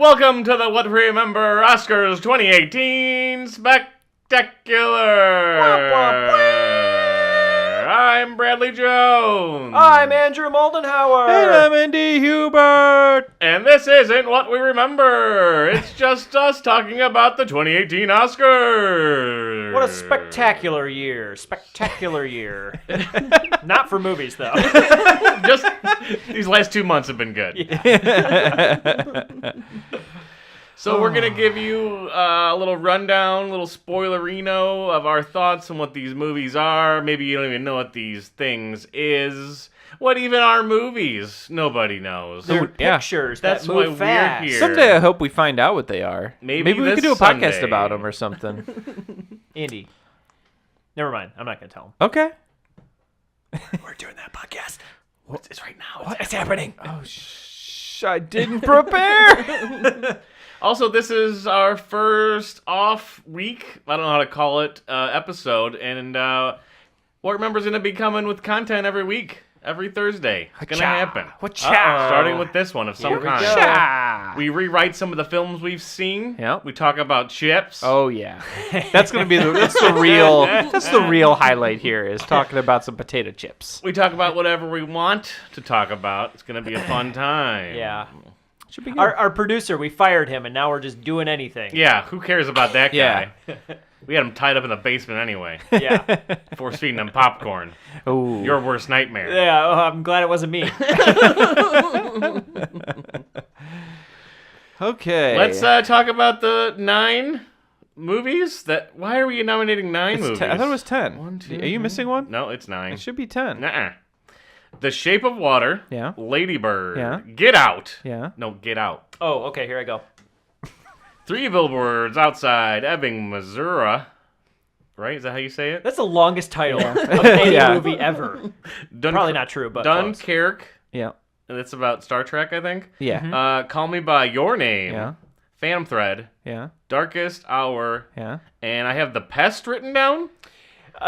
Welcome to the What We Remember Oscars 2018 Spectacular. I'm Bradley Jones. I'm Andrew Moldenhauer. And I'm Andy Hubert. And this isn't What We Remember. It's just us talking about the 2018 Oscars. What a spectacular year. Spectacular year. Not for movies, though. Just these last 2 months have been good. So we're going to give you a little rundown, a little spoilerino of our thoughts on what these movies are. Maybe you don't even know what these things is. What even are movies? Nobody knows. They're pictures That's that why move fast. we're here. Someday I hope we find out what they are. Maybe we this could do a podcast Sunday. about them or something. Andy. Never mind. I'm not going to tell him. Okay. We're doing that podcast. It's right now. It's happening. Oh, I didn't prepare. Also, this is our first off week, I don't know how to call it, episode. And What Remember's going to be coming with content every week, every Thursday. It's going to happen. Starting with this one of some we kind. go. We rewrite some of the films we've seen. Yep. We talk about chips. Oh yeah, that's gonna be that's the real highlight here is talking about some potato chips. We talk about whatever we want to talk about. It's going to be a fun time. Yeah. Should be good. Our producer, we fired him, and now we're just doing anything. Yeah, who cares about that guy? Yeah. We had him tied up in the basement anyway. Yeah. Force feeding him popcorn. Ooh. Your worst nightmare. Yeah, I'm glad it wasn't me. Okay. Let's talk about the 9 movies. Why are we nominating 9 It's movies? 10. I thought it was 10. 1, 2, Are you missing one? No, it's 9. It should be 10. Nuh-uh. The Shape of Water. Yeah. Lady Bird. Yeah. Get Out. Yeah. No, Get Out. Oh, okay, here I go. 3 Billboards Outside Ebbing, Missouri. Right? Is that how you say it? That's the longest title of any Yeah. movie ever. Probably not true, but close. Dunkirk. Yeah. And it's about Star Trek, I think. Yeah. Call Me By Your Name. Yeah. Phantom Thread. Yeah. Darkest Hour. Yeah. And I have The Pest written down.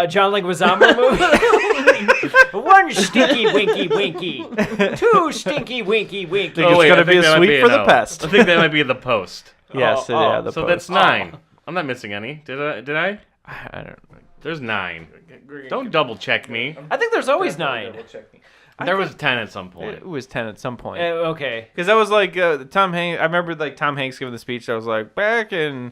John Leguizamo movie. 1 stinky winky winky. 2 stinky winky winky. Think it's gonna be a that might sweep for the no. Pest. I think that might be The Post. Yes. Oh, Yeah. The So post. that's 9. I'm not missing any. Did I? I don't know. There's 9. Don't double check me. I think there's always 9. There was 10 at some point. It was 10 at some point. Okay. Because that was like Tom Hanks. I remember like Tom Hanks giving the speech. That was like back in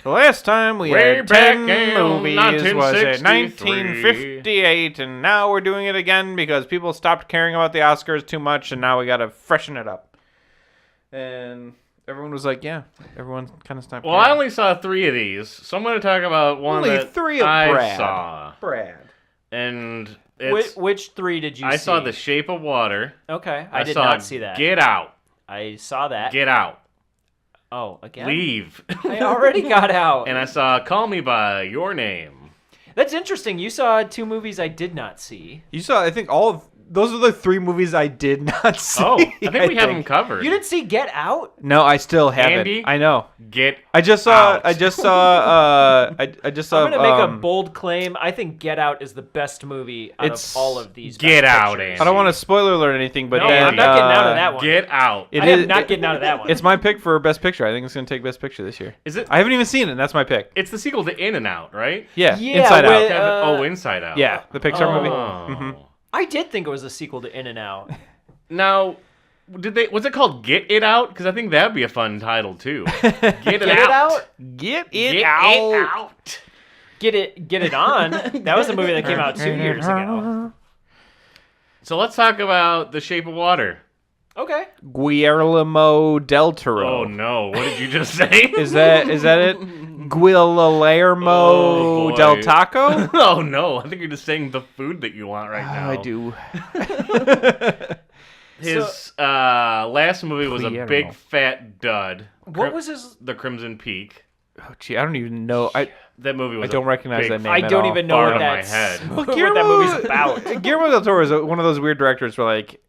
the last time we Way had back 10 in movies was in 1963. 1958, and now we're doing it again because people stopped caring about the Oscars too much, and now we got to freshen it up. And everyone was like, "Yeah." Everyone kind of stopped. Well, I only saw 3 of these, so I'm going to talk about one Only that 3 of I Brad. saw. Brad. And it's, Which 3 did you see? I saw The Shape of Water. Okay, I did saw not see that. Get Out. I saw that. Get Out. Oh, again? Leave. I already got out. And I saw Call Me By Your Name. That's interesting. You saw 2 movies I did not see. You saw, I think, all of those are the 3 movies I did not see. Oh, I think we have them covered. You didn't see Get Out? No, I still haven't. Andy? I know. Get I just saw. out. I just saw. I just saw. I'm going to make a bold claim. I think Get Out is the best movie out It's- of all of these. Get Best Out, Pictures. Andy. I don't want to spoiler alert anything, but No, then, I'm not getting out of that one. Get Out. It I am is- not getting out of that one. It's my pick for best picture. I think it's going to take best picture this year. Is it? I haven't even seen it. And that's my pick. It's the sequel to In and Out, right? Yeah, Yeah, Inside with- Out. Inside Out. Yeah, the Pixar movie. Oh. I did think it was a sequel to In and Out. Now, was it called Get It Out? Because I think that'd be a fun title too. Get It Get Out. Get Get it out. It Out. Get It On. That was a movie that came out 2 years ago. So let's talk about The Shape of Water. Okay. Guillermo del Toro. Oh no! What did you just say? Is that it? Guillermo Oh, boy. del Taco. Oh no! I think you're just saying the food that you want right now. I do. His last movie was a Guillermo. big fat dud. What was his... The Crimson Peak? Oh, gee, I don't even know. That movie was. I don't a recognize big that name. I at don't all. even know fart what on my that's... head. what that movie's about. Guillermo del Toro is one of those weird directors where like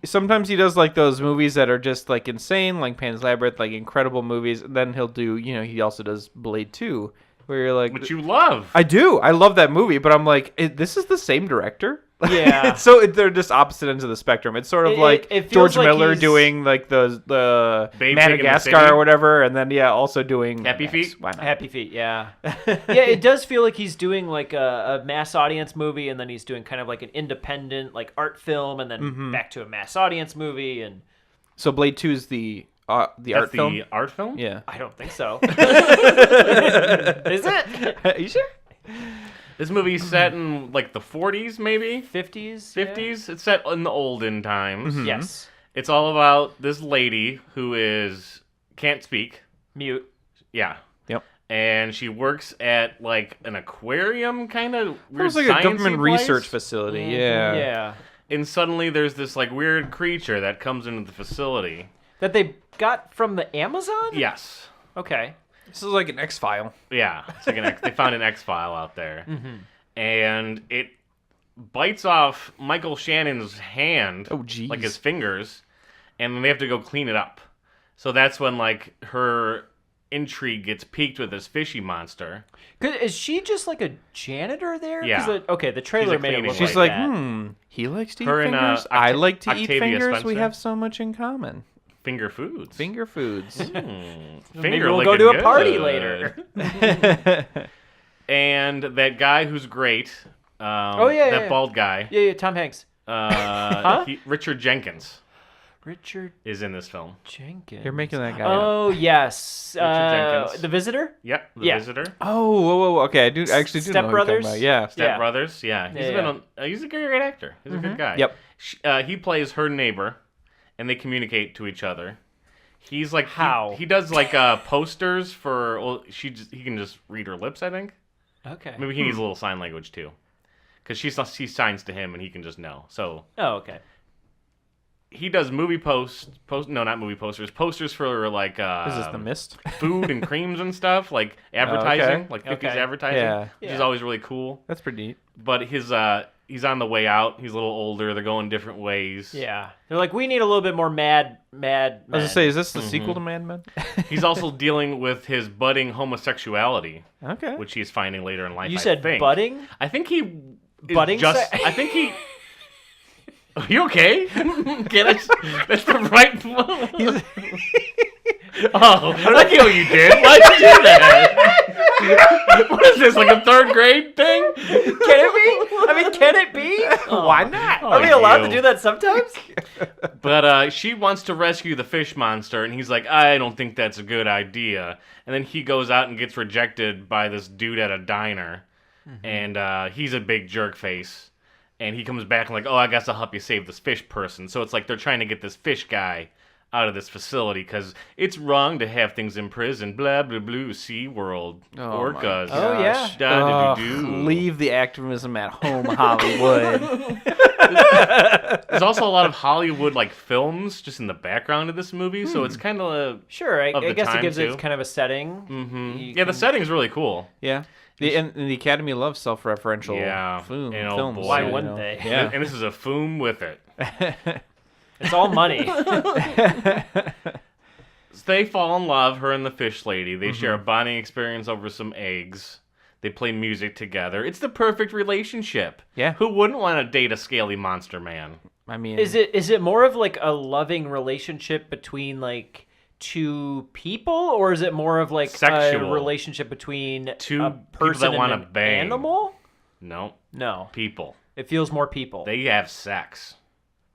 sometimes he does like those movies that are just like insane, like Pan's Labyrinth, like incredible movies. And then he'll do, he also does Blade 2, where you're like, Which you love. I do. I love that movie, but I'm like, this is the same director. Yeah. So they're just opposite ends of the spectrum. It's sort of like it George feels like Miller he's- doing like the Babe Pig in the Madagascar City. or whatever, and then also doing Happy Max. Feet? Why not? Happy Feet, yeah. Yeah, it does feel like he's doing like a mass audience movie, and then he's doing kind of like an independent like art film, and then back to a mass audience movie, and So Blade 2 is the art That's film. the art film? Yeah. I don't think so. Is it? Are you sure? This movie's set in like the 40s, maybe? 50s? 50s? It's set in the olden times. Yeah? Yes. It's all about this lady who can't speak. Mute. Yeah. Yep. And she works at like an aquarium kind of weird It's like a government sciencey place. research facility. Yeah. Yeah. And suddenly there's this like weird creature that comes into the facility. That they got from the Amazon? Yes. Okay. This is like an X-File. Yeah. It's like they found an X-File out there. And it bites off Michael Shannon's hand, Oh, jeez. like his fingers, and then they have to go clean it up. So that's when like her intrigue gets piqued with this fishy monster. Is she just like a janitor there? 'Cause Yeah. the trailer a made it cleaning look She's like like, that. he likes to eat Her and, fingers. I like to eat Octavia fingers. We Spencer. have so much in common. Finger foods. Finger foods. Finger Maybe we'll licking go to a good. party later. And that guy who's great. Oh, yeah, that yeah. bald guy. Yeah, Tom Hanks. Richard Jenkins Richard is in this film. Jenkins. You're making that guy up. Oh, yes. Jenkins. The Visitor? Yep, the Yeah. Visitor. Oh, whoa. Okay, I actually do know Step who you're talking Brothers? about. Yeah. Step Yeah. Brothers. Yeah, he's Yeah, been yeah. on. He's a great actor. He's a good guy. Yep. He plays her neighbor, and they communicate to each other. He's like How? he does like posters for. Well, he can just read her lips. I think Okay. maybe he needs a little sign language too, because she signs to him and he can just know. So Oh, okay. he does posters for like Is this The Mist? food and creams and stuff, like advertising, like 50s Okay. advertising, Yeah. which is Yeah. always really cool. That's pretty neat. But he's on the way out. He's a little older. They're going different ways. Yeah. They're like, we need a little bit more mad I was men. gonna say, is this the sequel to Mad Men? He's also dealing with his budding homosexuality, Okay. which he's finding later in life. You I said think. budding? I think he is Budding just. se- I think he. Are you okay? That's the right. Oh, I get what you did. Why'd you do that? What is this, like a third grade thing? Can it be? I mean, can it be? Why not? Are we allowed to you. do that sometimes? But she wants to rescue the fish monster, and he's like, I don't think that's a good idea. And then he goes out and gets rejected by this dude at a diner, and he's a big jerk face. And he comes back and like, oh, I guess I'll help you save this fish person. So it's like they're trying to get this fish guy out of this facility because it's wrong to have things in prison. Blah, blah, blah, Sea World, orcas. Oh, yeah. Da-da-doo-doo. Leave the activism at home, Hollywood. There's also a lot of Hollywood like films just in the background of this movie, so it's kind of Sure, I Of the guess it time, gives too. it kind of a setting. yeah. The setting's really cool. Yeah. And the Academy loves self-referential Yeah. films. And oh films, boy. Why you wouldn't know. they? Yeah. And this is a foom with it. It's all money. They fall in love, her and the fish lady. They share a bonding experience over some eggs. They play music together. It's the perfect relationship. Yeah. Who wouldn't want to date a scaly monster man? I mean, Is it more of like a loving relationship between like two people, or is it more of like Sexual. a relationship between Two a people person that wanna and an bang. animal? No. No, People. it feels more people. They have sex.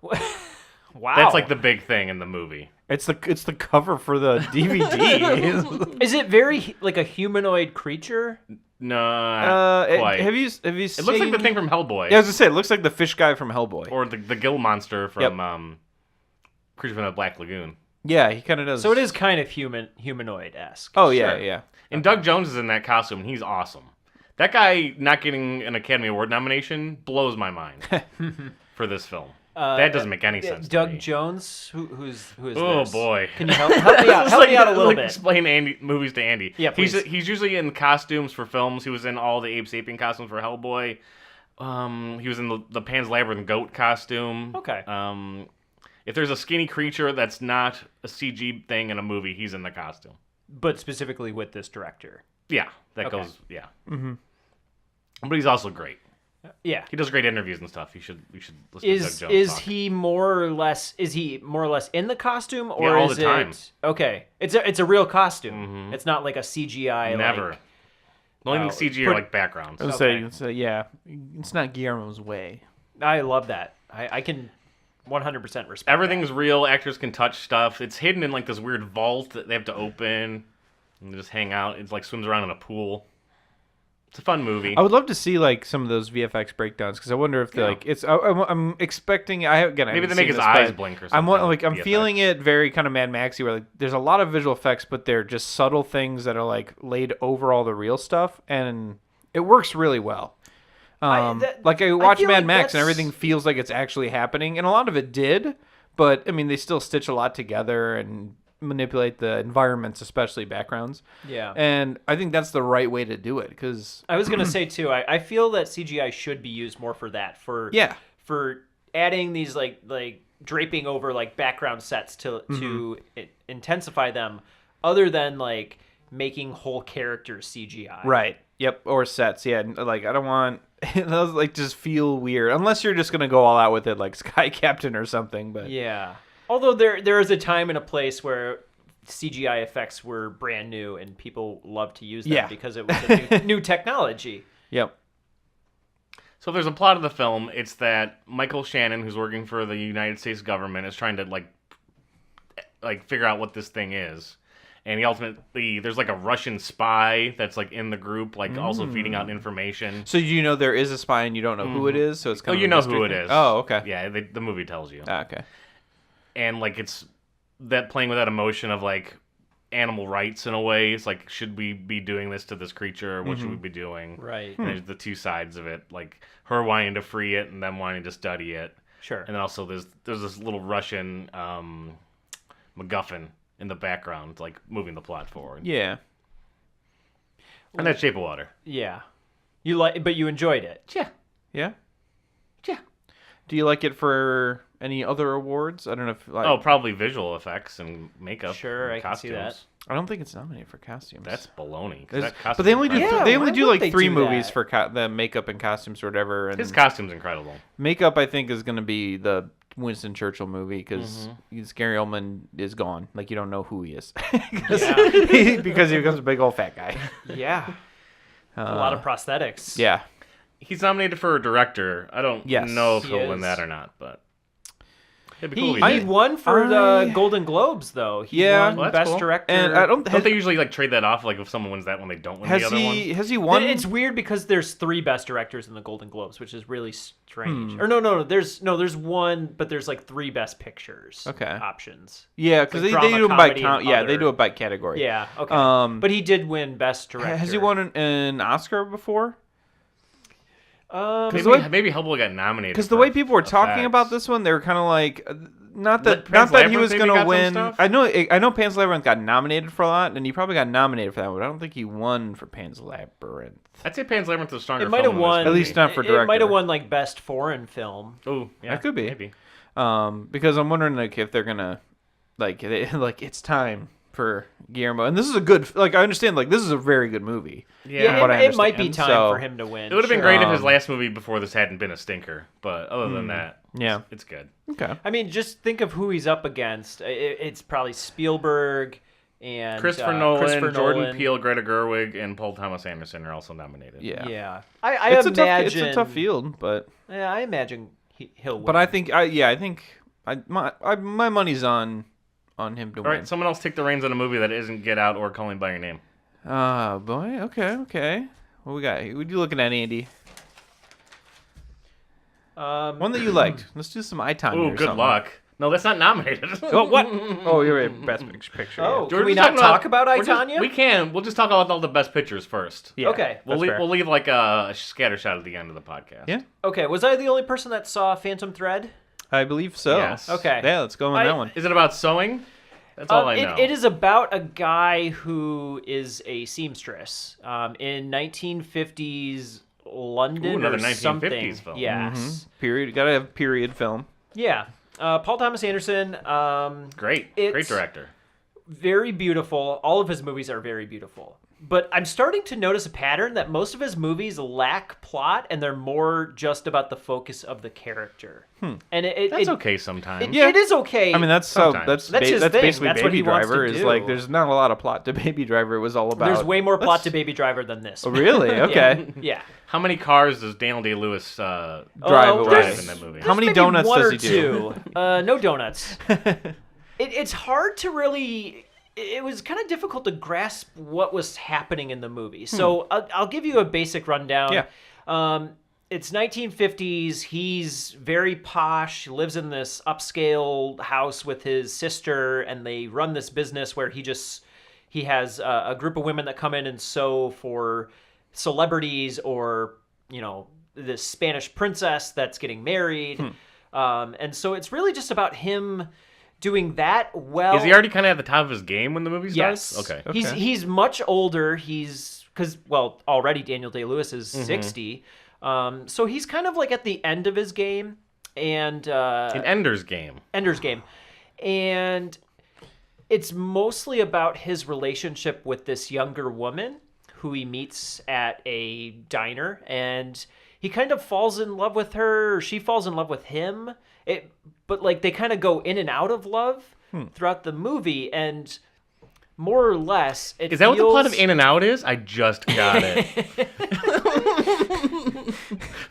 Wow, That's like the big thing in the movie. it's the cover for the DVD. Is it very like a humanoid creature? No, not quite. Have you It looks like the thing from Hellboy. Yeah, I was gonna say it looks like the fish guy from Hellboy. Or the gill monster from Creature from the Black Lagoon. Yeah, he kind of does. So it is kind of humanoid-esque. Oh yeah, Sure. yeah. And Doug Jones is in that costume, and he's awesome. That guy not getting an Academy Award nomination blows my mind for this film. That doesn't make any sense. to Doug me. Jones, who is Oh this? boy. Can you help me out? It's Help me out a little like bit. Explain movies to Andy. Yeah, please. He's usually in costumes for films. He was in all the Abe Sapien costumes for Hellboy. He was in the Pan's Labyrinth goat costume. Okay. If there's a skinny creature that's not a CG thing in a movie, he's in the costume. But specifically with this director. Yeah, that Okay. goes. Yeah. Mm-hmm. But he's also great. Yeah. He does great interviews and stuff. You should listen to Doug Jones Is talk. he more or less in the costume, or Yeah, all is the time. it okay? It's a real costume. It's not like a CGI. Never. Like, The only Oh, thing CG are put- like backgrounds. I was Okay. saying, yeah, it's not Guillermo's way. I love that. I can 100% respect. Everything's real. Actors can touch stuff. It's hidden in like this weird vault that they have to open and they just hang out. It's like swims around in a pool. It's a fun movie. I would love to see like some of those VFX breakdowns because I wonder if they Yeah. like it's. I'm expecting. I Maybe haven't they make seen his this, eyes but blink or I'm something. like I'm VFX. feeling it very kind of Mad Maxy where like there's a lot of visual effects, but they're just subtle things that are like laid over all the real stuff, and it works really well. I watch feel Mad like Max and that's- everything feels like it's actually happening, and a lot of it did, but I mean they still stitch a lot together and manipulate the environments, especially backgrounds. Yeah. And I think that's the right way to do it because I was gonna say too. I feel that CGI should be used more for that. For adding these like draping over like background sets to intensify them, other than like making whole characters CGI. Right. Yep. Or sets. Yeah. Like I don't want those like just feel weird unless you're just gonna go all out with it like Sky Captain or something. But Yeah. Although there is a time and a place where CGI effects were brand new and people loved to use them Yeah. because it was a new technology. yep. So if there's a plot of the film, it's that Michael Shannon, who's working for the United States government, is trying to like figure out what this thing is. And he ultimately, there's like a Russian spy that's like in the group, like also feeding out information. So you know there is a spy and you don't know who it is. So it's Oh, kind of you a know mystery who it thing? is. Oh, okay. Yeah, the movie tells you. Okay. And like it's that playing with that emotion of like animal rights in a way. It's like, should we be doing this to this creature? What should we be doing? Right. And there's the two sides of it, like her wanting to free it and them wanting to study it. Sure. And then also there's this little Russian MacGuffin in the background, like moving the plot forward. Yeah. And that's Shape of Water. Yeah. But you enjoyed it. Yeah. Yeah. Yeah. Do you like it for any other awards? I don't know if like. Oh, probably visual effects and makeup. Sure, and I can see that. costumes. I don't think it's nominated for costumes. That's baloney. 'cause There's- that costume's but they only do incredible. Yeah, they only why do would like they 3 do movies that? for the makeup and costumes or whatever. And His costume's incredible. makeup I think is going to be the Winston Churchill movie because Gary Oldman is gone. Like you don't know who he is because he becomes a big old fat guy. Yeah. A lot of prosthetics. Yeah. He's nominated for a director. I don't Yes, know if he he'll win is. that or not, but it'd be cool. He, if he he did. won for the Golden Globes, though. He Yeah. won Well, that's Best cool. Director. And I don't Don't they usually like trade that off? Like if someone wins that one, they don't win has the other one. he won? It's weird because there's 3 Best Directors in the Golden Globes, which is really strange. Or no, there's one, but there's like 3 Best Pictures Okay. options. Yeah, because like they drama, do them by comedy, count. and Yeah, other. they do it by category. Yeah, okay. But But he did win Best Director. has he won an Oscar before? Maybe Hellboy got nominated. Because the way people were talking about this one, they were kind of like, not that Pan's he was Labyrinth maybe going got to some win. stuff? I know Pan's Labyrinth got nominated for a lot, and he probably got nominated for that one. But I don't think he won for Pan's Labyrinth. I'd say Pan's Labyrinth is a stronger. It might have film than this won. At least not for It might director. have won like Best Foreign Film. Oh, yeah, That could be. Maybe. Because I'm wondering like if they're gonna like it's time for Guillermo, and this is a good I understand like this is a very good movie. Yeah, from what I it might be understand, time so- for him to win. It would have been sure. great if his last movie before this hadn't been a stinker. But other than that, Yeah. it's good. Okay. I mean, just think of who he's up against. It's probably Spielberg and Christopher Nolan, Jordan Nolan. Peele, Greta Gerwig, and Paul Thomas Anderson are also nominated. Yeah. Yeah, I It's imagine a tough field, but Yeah, I imagine he'll win. but I think my money's on him to All win. right, someone else take the reins on a movie that isn't Get Out or Calling by Your Name. Boy. Okay. What we got? What are you looking at, Andy? One that you liked. Let's do some eye time. Ooh, good luck. No, that's not nominated. Oh, what? Oh, you're right. Best picture. Oh, We're can we just not talking talk about I, we're just- Tonya? We can. We'll just talk about all the best pictures first. Yeah, Okay. We'll that's fair. leave like a scatter shot at the end of the podcast. Yeah. Okay, was I the only person that saw Phantom Thread? I believe so. Yes. Okay. Yeah, let's go on that one. Is it about sewing? That's all I know. It is about a guy who is a seamstress in 1950s London Ooh, another or 1950s something. film. Yes. Period. Gotta have period film. Yeah. Paul Thomas Anderson. Great It's- director. Very beautiful. All of his movies are very beautiful. But I'm starting to notice a pattern that most of his movies lack plot, and they're more just about the focus of the character. And that's okay sometimes. It is okay. I mean, that's his thing. basically That's what Baby he wants to Driver. Is do. like there's not a lot of plot to Baby Driver. It was all about. There's way more plot to Baby Driver than this. Oh, really? Okay. Yeah. How many cars does Daniel Day-Lewis Drive drive away. in that movie? How many Maybe donuts one does or he do? two. No donuts. It's hard to really. It was kind of difficult to grasp what was happening in the movie. So I'll give you a basic rundown. Yeah. It's 1950s. He's very posh. Lives in this upscale house with his sister, and they run this business where he has a group of women that come in and sew for celebrities or this Spanish princess that's getting married. And so it's really just about him doing that well. Is he already kind of at the top of his game when the movie starts? Yes. Okay. He's much older. Because already Daniel Day-Lewis is 60. So he's kind of like at the end of his game. And In Ender's Game. Ender's Game. And it's mostly about his relationship with this younger woman who he meets at a diner. And he kind of falls in love with her, or she falls in love with him. But like they kind of go in and out of love throughout the movie, and more or less, Is that what the plot of In and Out is? I just got it.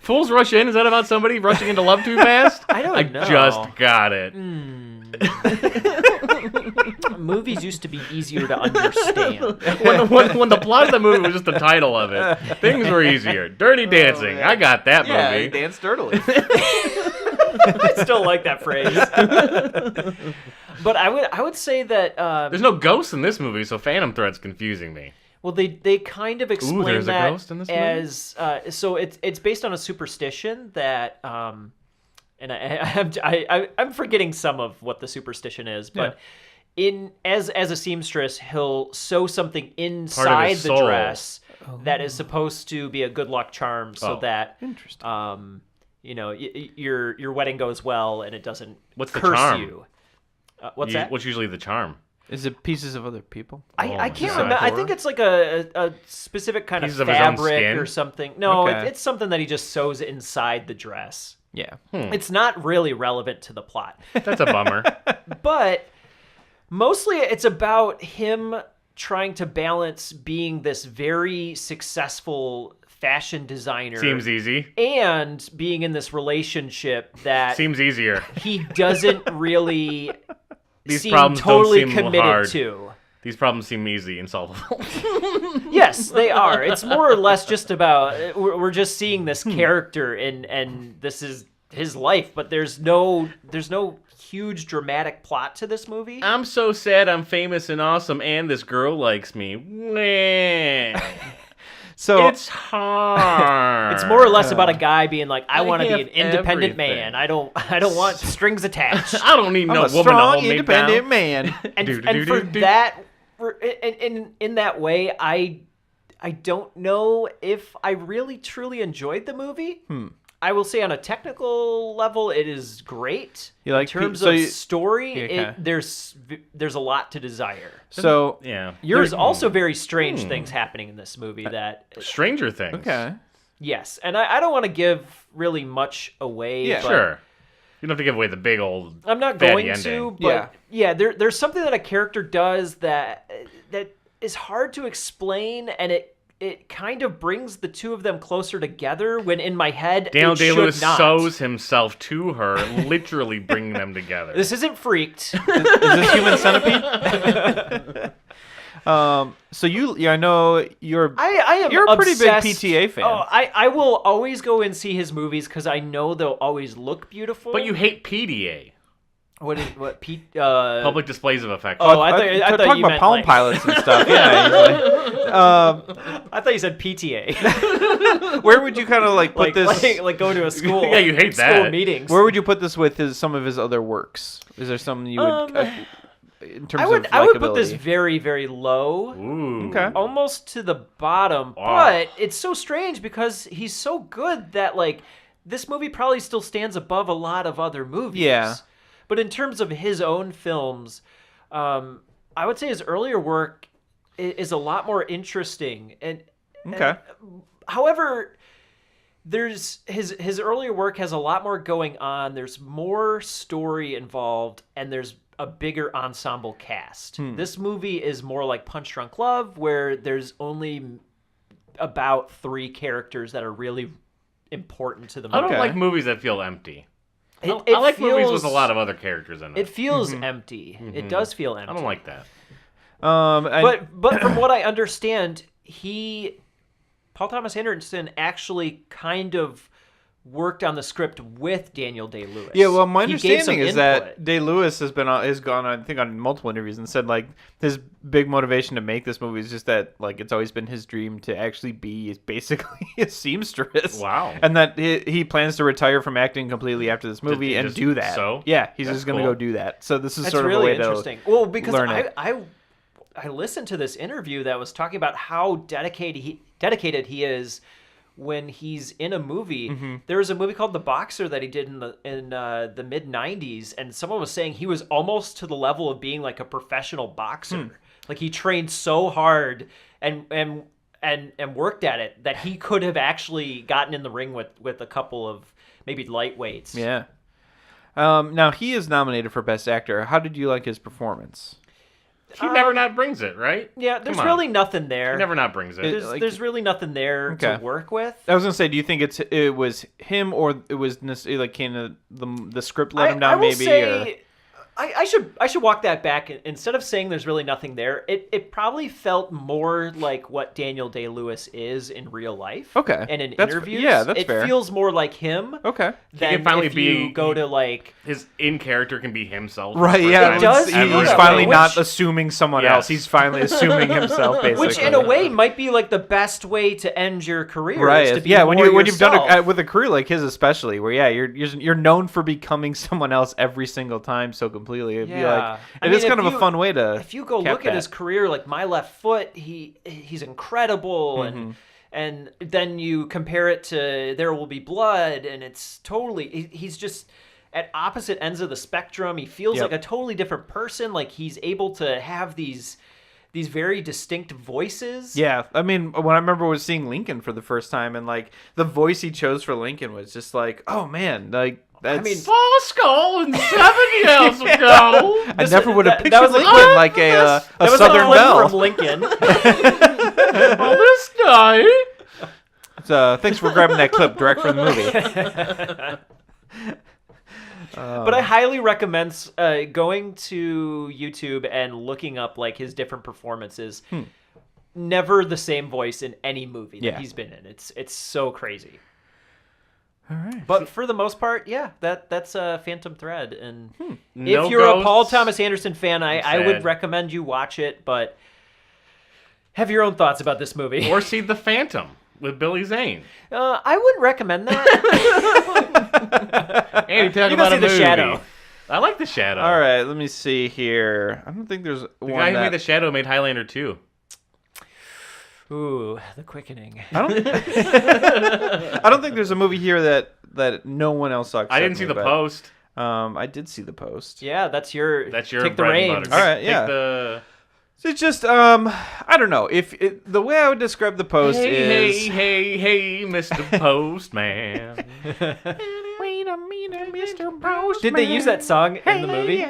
Fools Rush In? Is that about somebody rushing into love too fast? I don't know. I just got it. Movies used to be easier to understand. When the plot of the movie was just the title of it, things were easier. Dirty Dancing. I got that Yeah, movie. he danced dirtily. I still like that phrase. But I would say that There's no ghosts in this movie, so Phantom Thread's confusing me. well they kind of explain there's a that ghost in this movie? as so it's based on a superstition that and I'm forgetting some of what the superstition is, but as a seamstress, he'll sew something inside the soul. dress that is supposed to be a good luck charm, so that Interesting. your wedding goes well and it doesn't What's the curse charm? you. What's that? What's usually the charm? Is it pieces of other people? I can't my remember. I God. think it's like a specific kind Pieces of of his own fabric skin? or something. No, Okay. it's something that he just sews inside the dress. Yeah. It's not really relevant to the plot. That's a bummer. But mostly it's about him trying to balance being this very successful fashion designer Seems easy. and being in this relationship that Seems easier. he doesn't really These seem problems don't totally seem committed hard. to. These problems seem easy and solvable. Yes, they are. It's more or less just about we're just seeing this character and this is his life, but there's no huge dramatic plot to this movie. I'm so sad I'm famous and awesome and this girl likes me. Meh. So It's hard. It's more or less about a guy being like, I want to be have an independent everything. man. I don't want strings attached. I don't need I'm no a woman to strong, hold me independent down. man. And for Do-do-do-do-do. that, in that way, I don't know if I really truly enjoyed the movie. I will say on a technical level, it is great. You like in terms so of you- story, Okay. there's a lot to desire. So Yeah. There's also very strange things happening in this movie that Stranger Things. okay. yes, and I don't want to give really much away. Yeah. but Sure. You don't have to give away the big old I'm not fatty going ending. to, but there's something that a character does that is hard to explain, and it kind of brings the two of them closer together. When in my head, Daniel it should Day-Lewis not. sews himself to her, literally bringing them together. This isn't Freaked. Is this Human Centipede? So I know you're. I am. You're a pretty big obsessed- PTA fan. Oh, I will always go and see his movies because I know they'll always look beautiful. But you hate PDA. what Pete? Public displays of affection. Oh, I thought talking you about meant Palm like, Pilots and stuff. Yeah. I thought you said PTA. Where would you kind of like put like, this? like go to a school. Yeah, you hate school that. meetings. Where would you put this with some of his other works? Is there something you would, in terms of I would put this likability? very, very low. Ooh. Okay. Almost to the bottom, but it's so strange because he's so good that like this movie probably still stands above a lot of other movies. Yeah. But in terms of his own films, I would say his earlier work is a lot more interesting. Okay. However, there's his earlier work has a lot more going on. There's more story involved, and there's a bigger ensemble cast. This movie is more like Punch Drunk Love, where there's only about 3 characters that are really important to the movie. I don't like movies that feel empty. It I like feels, movies with a lot of other characters in it. It feels empty. It does feel empty. I don't like that. But from what I understand, Paul Thomas Anderson actually kind of worked on the script with Daniel Day-Lewis. Yeah, well, my understanding is input. that Day-Lewis has gone, I think, on multiple interviews and said like his big motivation to make this movie is just that like it's always been his dream to actually be basically a seamstress. Wow. And that he plans to retire from acting completely after this movie and do that. So yeah, he's that's just going to cool. go do that. So this is That's sort of really a way interesting. to Well, because learn it. I listened to this interview that was talking about how dedicated he is when he's in a movie. There was a movie called The Boxer that he did in the mid 90s, and someone was saying he was almost to the level of being like a professional boxer. Like he trained so hard and worked at it that he could have actually gotten in the ring with a couple of maybe lightweights. Yeah. Now he is nominated for Best Actor. How did you like his performance? He never not brings it, right? Yeah, there's Come on. really nothing there. He never not brings it. There's really nothing there to work with. I was gonna say, do you think it was him or it was like kind of the script let him down? I will maybe. say, I should walk that back. Instead of saying there's really nothing there, it probably felt more like what Daniel Day-Lewis is in real life. Okay. And in That's interviews. yeah, that's fair. It feels more like him. Okay. Than He can finally if you be- go to like... His in character can be himself. Right, for the yeah. first It does time feel ever. He's that finally way, not which- assuming someone Yes. else. He's finally assuming himself, basically. Which, in a way, might be like the best way to end your career. Right. Is to be Yeah. When more you've done yourself. it with a career like his, especially, where you're known for becoming someone else every single time so completely. It'd be like I it mean, is kind if of a fun way to. If you go cap look at that. his career, like My Left Foot, he's incredible, and then you compare it to There Will Be Blood, and it's totally he's just at opposite ends of the spectrum. He feels Yep. like a totally different person. Like he's able to have these very distinct voices. Yeah, I mean, when I remember was seeing Lincoln for the first time, and like the voice he chose for Lincoln was just like, oh man, like that's. I mean, Fall Skull and 7 years ago. I never would have that pictured was like- Lincoln like a that was Southern a clip belle. from Lincoln. On this night. So, thanks for grabbing that clip direct from the movie. But I highly recommend going to YouTube and looking up like his different performances. Never the same voice in any movie that Yeah. he's been in. It's so crazy. All right. But for the most part, yeah, that's a Phantom Thread. And No if you're a Paul ghosts. Thomas Anderson fan, I would Sad. recommend you watch it. But have your own thoughts about this movie. Or see The Phantom with Billy Zane. I wouldn't recommend that. And talk You go about see a The movie. Shadow. I like The Shadow. All right, let me see here. I don't think there's The one guy who that... made The Shadow made Highlander 2. Ooh, The Quickening. I don't think there's a movie here that no one else saw. I didn't see The Post. I did see The Post. Yeah, that's your That's your take the bread and reins. butter. All right, Take yeah. the... It's just I don't know if the way I would describe The Post is Hey, Mr. Postman. Wait a minute, Mr. Postman. Did they use that song in the movie?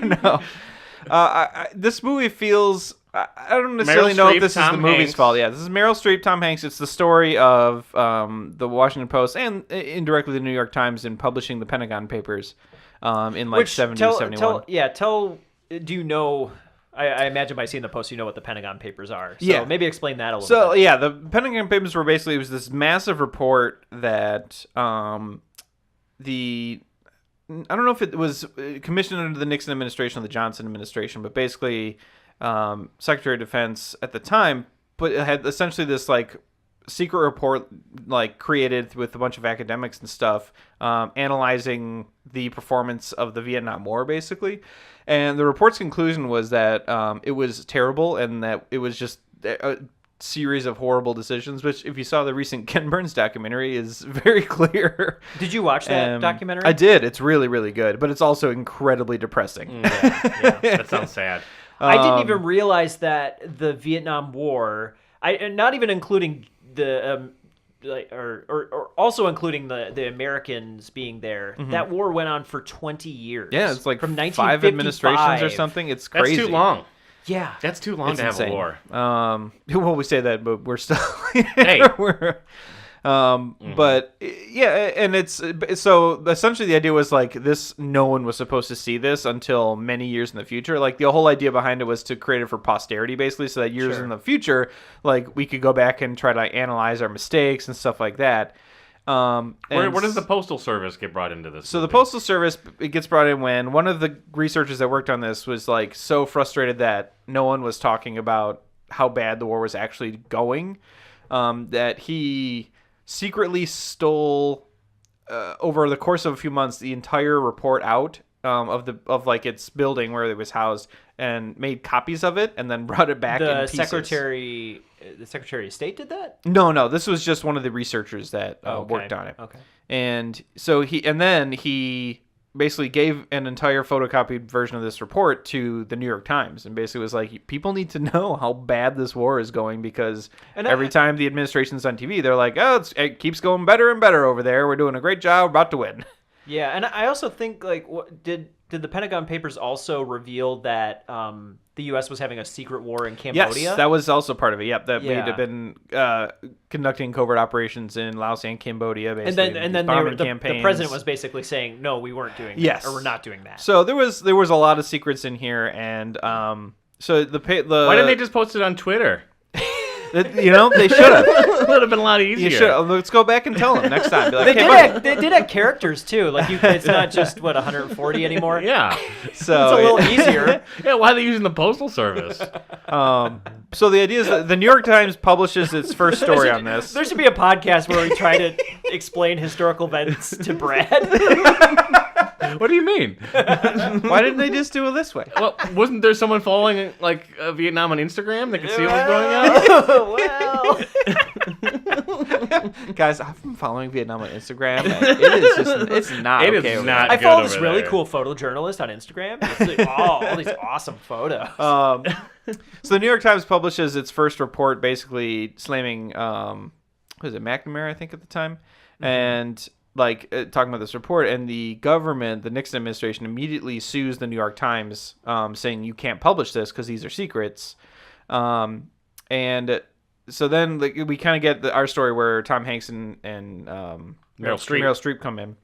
No. This movie feels. I don't necessarily Meryl know if Streep, this is the Tom movie's Hanks. fault. Yeah, this is Meryl Streep, Tom Hanks. It's the story of the Washington Post and indirectly the New York Times in publishing the Pentagon Papers in like 70, 71. Do you know? I imagine by seeing the Post, you know what the Pentagon Papers are. So Yeah. maybe explain that a little So bit. yeah, the Pentagon Papers were basically, it was this massive report that I don't know if it was commissioned under the Nixon administration or the Johnson administration, but basically Secretary of Defense at the time it had essentially this like secret report like created with a bunch of academics and stuff analyzing the performance of the Vietnam War basically. And the report's conclusion was that it was terrible and that it was just a series of horrible decisions, which if you saw the recent Ken Burns documentary is very clear. Did you watch that documentary? I did. It's really, really good, but it's also incredibly depressing. Yeah, that sounds sad. I didn't even realize that the Vietnam War, not even including the or also including the Americans being there, that war went on for 20 years. Yeah, it's like from 5 administrations or something. It's crazy. That's too long. Yeah. That's too long It's to have insane. a war. Well, we say that, but we're still. Hey. But yeah, and it's so essentially the idea was like this. No one was supposed to see this until many years in the future. Like the whole idea behind it was to create it for posterity, basically, so that years in the future, like we could go back and try to analyze our mistakes and stuff like that. Where does the Postal Service get brought into this? So movie? the Postal Service, it gets brought in when one of the researchers that worked on this was like so frustrated that no one was talking about how bad the war was actually going, that he secretly stole over the course of a few months the entire report out of like its building where it was housed and made copies of it and then brought it back in pieces. The Secretary of State did that? No, this was just one of the researchers that worked on it. Okay. And so he basically gave an entire photocopied version of this report to the New York Times and basically was like, people need to know how bad this war is going because every time the administration's on TV, they're like, oh, it keeps going better and better over there. We're doing a great job. We're about to win. Yeah, and I also think, like, did the Pentagon Papers also reveal that the U.S. was having a secret war in Cambodia? Yes, that was also part of it. Yep, we had been conducting covert operations in Laos and Cambodia, basically. And then the president was basically saying, no, we weren't doing that, or we're not doing that. So there was a lot of secrets in here, and so the why didn't they just post it on Twitter? They should have. It would have been a lot easier. You should. Let's go back and tell them next time. Be like, they did have characters too. Like it's not just 140 anymore. Yeah, so it's a little easier. Yeah, why are they using the Postal Service? So the idea is that the New York Times publishes its first story on this. There should be a podcast where we try to explain historical events to Brad. What do you mean? Why didn't they just do it this way? Well, wasn't there someone following like Vietnam on Instagram that could see what was going on? Guys, I've been following Vietnam on Instagram. And it is just, it's not. It okay is not. I follow this over really there. cool photojournalist on Instagram. It's like, all these awesome photos. So the New York Times publishes its first report, basically slamming, was it McNamara, I think, at the time, and like talking about this report, and the government, the Nixon administration, immediately sues the New York Times, saying you can't publish this because these are secrets, and so then we kind of get our story where Tom Hanks and Meryl Streep come in.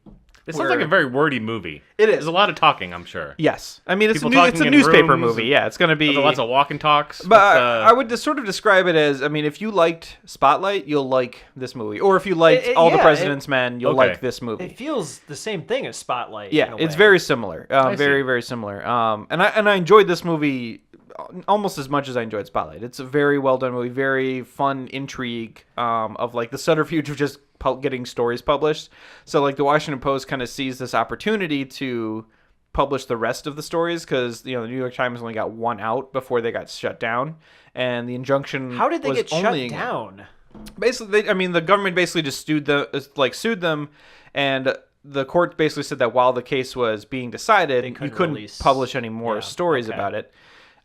It sounds like a very wordy movie. It is. There's a lot of talking, I'm sure. Yes. I mean, it's People a talking in newspaper rooms, movie. Yeah, it's going to be... There's lots of walk and talks. But I would just sort of describe it as, I mean, if you liked Spotlight, you'll like this movie. Or if you liked All the President's Men, you'll like this movie. It feels the same thing as Spotlight. Yeah, it's very similar. Very, very similar. And I enjoyed this movie almost as much as I enjoyed Spotlight. It's a very well done movie, very fun intrigue of like the subterfuge of just getting stories published. So like the Washington Post kind of sees this opportunity to publish the rest of the stories because the New York Times only got one out before they got shut down, and the injunction. How did they get shut down? Basically, the government basically just sued them, and the court basically said that while the case was being decided, you couldn't publish any more stories about it.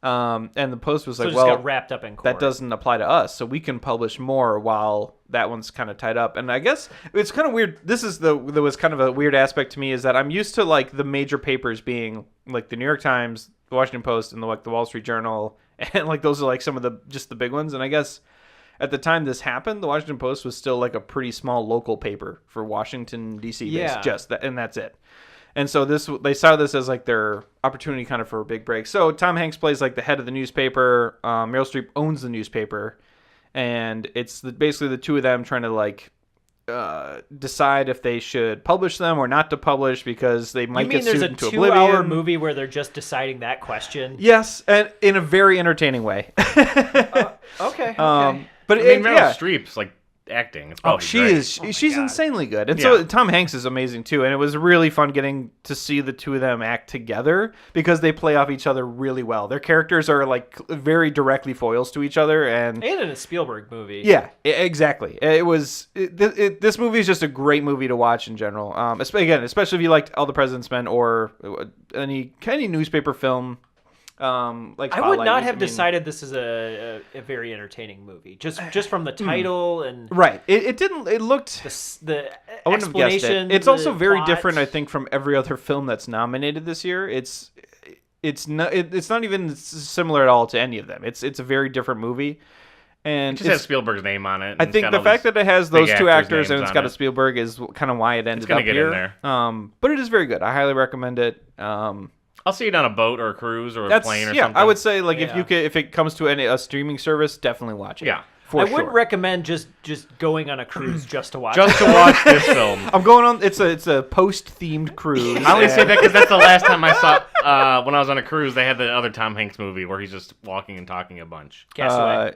And the Post was like, well, got wrapped up in court. That doesn't apply to us, so we can publish more while that one's kind of tied up. And I guess it's kind of weird. There was kind of a weird aspect to me is that I'm used to like the major papers being like the New York Times, the Washington Post, and the Wall Street Journal, and like those are like some of the big ones. And I guess at the time this happened, the Washington Post was still like a pretty small local paper for Washington D.C. based, and that's it. And so they saw this as like their opportunity kind of for a big break. So Tom Hanks plays like the head of the newspaper. Meryl Streep owns the newspaper. And it's basically the two of them trying to like decide if they should publish them or not to publish because they might get sued into oblivion. You mean there's a 2-hour movie where they're just deciding that question? Yes, and in a very entertaining way. Okay. But Meryl Streep's like acting. It's she's insanely good. And so Tom Hanks is amazing too. And it was really fun getting to see the two of them act together because they play off each other really well. Their characters are like very directly foils to each other. And in a Spielberg movie. Yeah, exactly. This movie is just a great movie to watch in general. Especially if you liked All the President's Men or any newspaper film. Like I would not have I mean, decided this is a very entertaining movie just from the title and right. It didn't. It looked. the I wouldn't have guessed explanation. it. It's also the very plot. different, I think, from every other film that's nominated this year. It's not even similar at all to any of them. It's a very different movie, and It just has Spielberg's name on it. I think the fact that it has those two actors and it's got a it. Spielberg is kind of why it ended gonna up get here. in there. But it is very good. I highly recommend it. I'll see it on a boat or a cruise or a That's plane or yeah. something. I would say like Yeah. if it comes to a streaming service, definitely watch it. Yeah. for I sure. wouldn't recommend just going on a cruise just to watch. just to watch this film. I'm going on. It's a post themed cruise. I only say that because that's the last time I saw when I was on a cruise. They had the other Tom Hanks movie where he's just walking and talking a bunch. Castaway.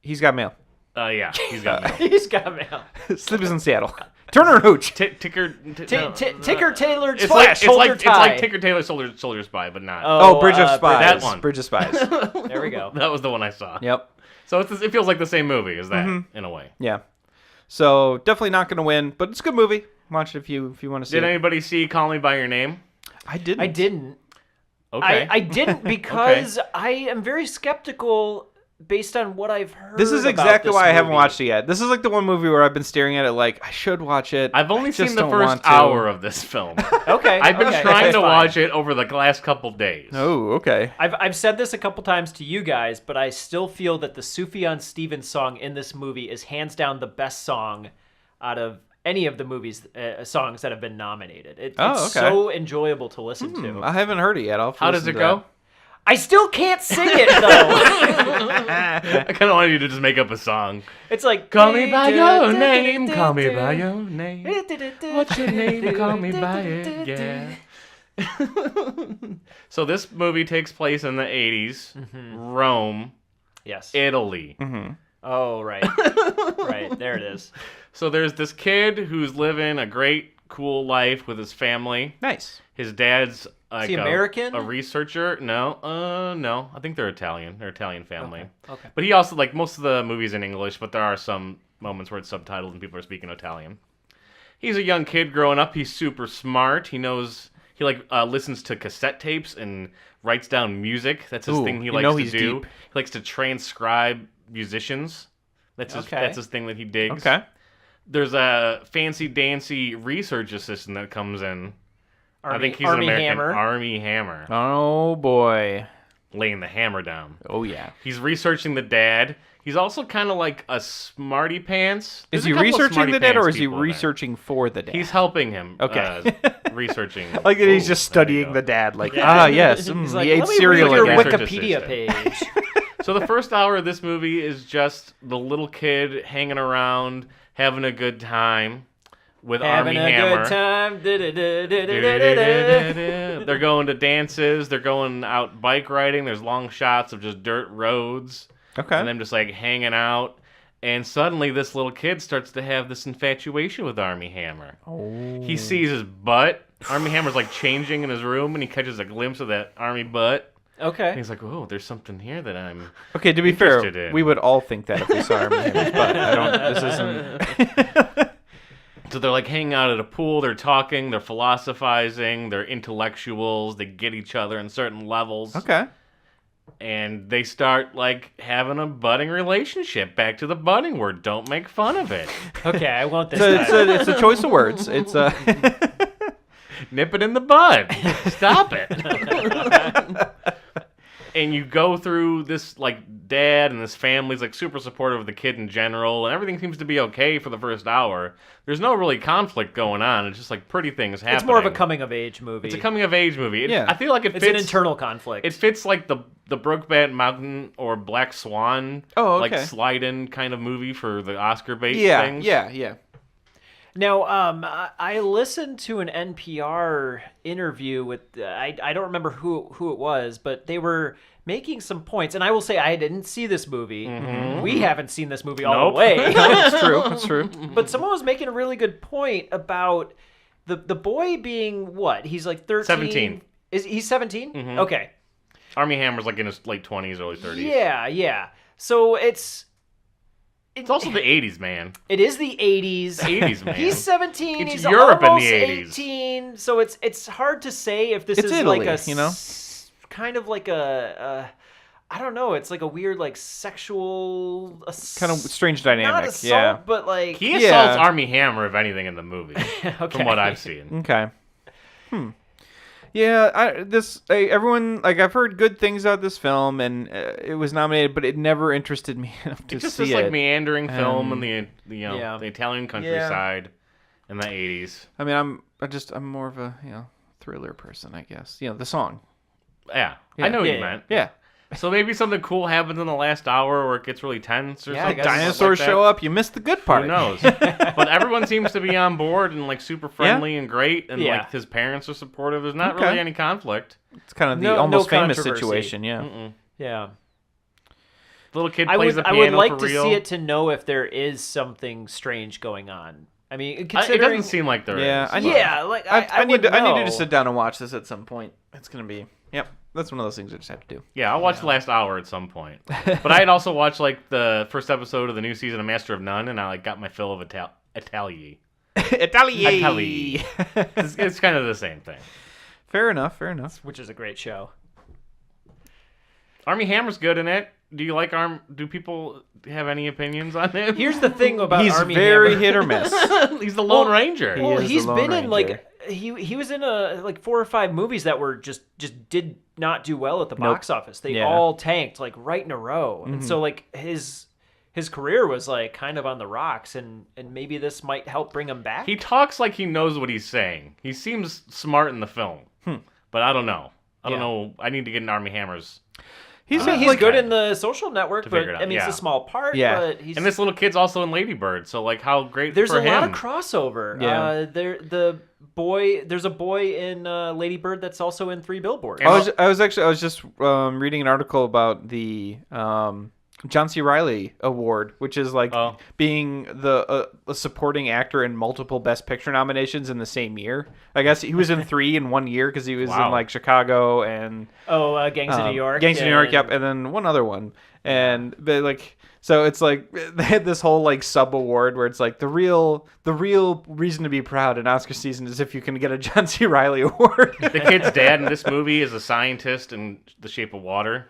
He's got mail. Yeah, he's got mail. He's got mail. Sleepers in Seattle. Turner and Hooch. Ticker Ticker-tailored It's slash like soldier tie. like Ticker Taylor Soldier Spy, but not. Oh, Bridge of Spies. That one. Bridge of Spies. There we go. That was the one I saw. Yep. So it feels like the same movie as that in a way. Yeah. So definitely not going to win, but it's a good movie. Watch it if you want to see Did it. anybody see Call Me by Your Name? I didn't. I didn't. Okay. I didn't because I am very skeptical based on what I've heard. This is about exactly this why I haven't movie. watched it yet. This is like the one movie where I've been staring at it like I should watch it. I've only I just seen the don't first want to. hour of this film. Okay. I've been okay, trying that's to fine. watch it over the last couple days. Oh, okay. I've said this a couple times to you guys, but I still feel that the Sufjan Stevens song in this movie is hands down the best song out of any of the movies songs that have been nominated. It's okay. so enjoyable to listen to. I haven't heard it yet. I'll have to How does listen it to go? that. I still can't sing it though. I kind of wanted you to just make up a song. It's like Call me by your name, call me by your name. What's your name? Call me by it, yeah. So this movie takes place in the 80s, Rome, Yes. Italy. Oh right. Right there it is. So there's this kid who's living a great, cool life with his family. Nice. His dad's like he American? a researcher. No. I think they're Italian. They're Italian family. Okay. But he also, like, most of the movies in English, but there are some moments where it's subtitled and people are speaking Italian. He's a young kid growing up. He's super smart. He knows, he listens to cassette tapes and writes down music. That's his thing he likes to he's do. deep. He likes to transcribe musicians. That's his thing that he digs. Okay. There's a fancy dancy research assistant that comes in. I think he's Army an American. Hammer. Army Hammer. Oh boy. Laying the hammer down. Oh yeah. He's researching the dad. He's also kind of like a smarty pants. Is There's he a couple of researching smarty the dad, or pants is he people in there. researching for the dad? He's helping him. Okay. Researching. like that he's Ooh, just there we studying go. the dad. Like Yeah. yes, He's he like, ate let me cereal read your again. Research Wikipedia assistant. page. So the first hour of this movie is just the little kid hanging around, having a good time with Having Army a Hammer. good time. They're going to dances. They're going out bike riding. There's long shots of just dirt roads. Okay. And them just like hanging out. And suddenly this little kid starts to have this infatuation with Army Hammer. Oh. He sees his butt. Army Hammer's like changing in his room and he catches a glimpse of that army butt. And Okay. he's like, oh, there's something here that I'm... Okay, to be fair, interested in. we would all think that if we saw Army Hammer's butt. I don't. This isn't. So they're like hanging out at a pool, they're talking, they're philosophizing, they're intellectuals, they get each other in certain levels. Okay. And they start like having a budding relationship. Back to the budding word. Don't make fun of it. Okay, I won't this So time. it's a choice of words. It's a. Nip it in the bud. Stop it. And you go through this, like, dad and this family's, like, super supportive of the kid in general, and everything seems to be okay for the first hour. There's no really conflict going on. It's just, like, pretty things happening. It's more of a coming-of-age movie. It's a coming-of-age movie. Yeah. I feel like it It's fits... an internal conflict. It fits, like, the Brokeback Mountain or Black Swan, Oh, like, okay. slide-in kind of movie for the Oscar bait Yeah. things. Yeah. Now, I listened to an NPR interview with I don't remember who it was, but they were making some points, and I will say I didn't see this movie. We haven't seen this movie all Nope. the way. That's true. That's true. But someone was making a really good point about the boy being what? He's like 13. 17. Is he's 17? Okay. Army Hammer's, like, in his late 20s, early 30s. Yeah. So it's also the 80s, man. It is the 80s. 80s, man. He's 17. It's he's Europe in the almost 80s. 18. So it's hard to say if this It's is Italy, like a you know? kind of like I don't know. It's like a weird, like sexual, kind of strange dynamic. Not assault, but like he assaults Armie Hammer, if anything, in the movie. Okay. From what I've seen. Okay. Yeah, everyone, like, I've heard good things about this film, and it was nominated, but it never interested me enough to It's just see this like meandering film in the the Italian countryside in the 80s. I mean, I'm more of a thriller person, I guess. The song. Yeah. I know what you meant. Yeah. So maybe something cool happens in the last hour where it gets really tense or something. Dinosaurs show up. You missed the good part. Who knows? But everyone seems to be on board and like super friendly and great, and like his parents are supportive. There's not really any conflict. It's kind of the Almost Famous controversy. situation. Yeah. Mm-mm. Yeah. Little kid plays the piano. I would like for to real. see it to know if there is something strange going on. I mean, It considering doesn't seem like there is. I need to know. sit down and watch this at some point. It's gonna be. Yep. That's one of those things I just have to do. Yeah, I'll watch the last hour at some point. But I had also watched like the first episode of the new season of Master of None, and I like got my fill of Atelier. Atelier. It's kind of the same thing. Fair enough. Which is a great show. Armie Hammer's good in it. Do you like Do people have any opinions on him? Here's the thing about He's Armie very Hammer. hit or miss. He's the Lone Ranger. Well, is he's the Lone been in Ranger. like he was in like 4 or 5 movies that were just did not do well at the box office. They all tanked like right in a row, and so like his career was like kind of on the rocks, and maybe this might help bring him back. He talks like he knows what he's saying. He seems smart in the film, but I don't know. I don't know. I need to get in Armie Hammer's. He's good in The Social Network, but I mean, it's a small part. Yeah. But he's, And this little kid's also in Lady Bird, so like how great there's for a him. lot of crossover. Yeah. There's a boy in Lady Bird that's also in 3 Billboards. I was just reading an article about the John C. Reilly Award, which is like being a supporting actor in multiple Best Picture nominations in the same year. I guess he was in 3 in 1 year because he was in like Chicago and Gangs of New York. Gangs of New York, yep, and then one other one. And they like, so it's like they had this whole like sub award where it's like the real reason to be proud in Oscar season is if you can get a John C. Reilly Award. The kid's dad in this movie is a scientist in The Shape of Water.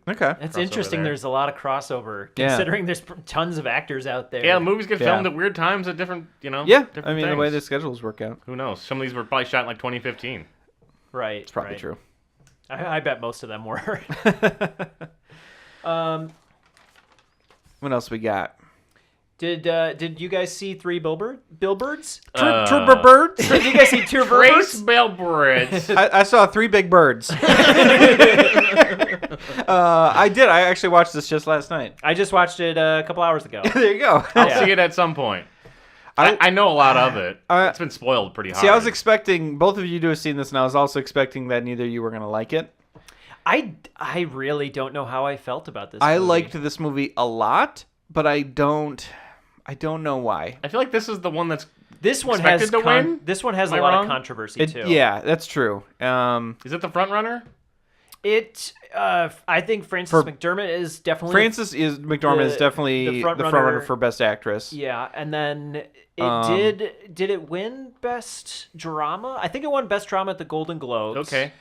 Okay, it's interesting. There. There's a lot of crossover, considering there's tons of actors out there. Yeah, movies get filmed at weird times at different, different I mean, things. the way the schedules work out. Who knows? Some of these were probably shot in like 2015. Right. It's probably true. I bet most of them were. What else we got? Did you guys see 3 billboards? Birds? Did you guys see 2 Grace billboards? Billboards. I saw 3 big birds. I did. I actually watched this just last night. I just watched it a couple hours ago. There you go. I'll see it at some point. I know a lot of it. It's been spoiled pretty hard. See, I was expecting both of you to have seen this, and I was also expecting that neither of you were going to like it. I really don't know how I felt about this I movie. liked this movie a lot, but I don't know why. I feel like this is the one that's this one expected has to win. This one has Am a I lot wrong? of controversy too. Yeah, that's true. Is it the front runner? I think Frances McDormand is definitely McDormand is definitely the front runner for Best Actress. Yeah, and then it did it win Best Drama? I think it won Best Drama at the Golden Globes. Okay.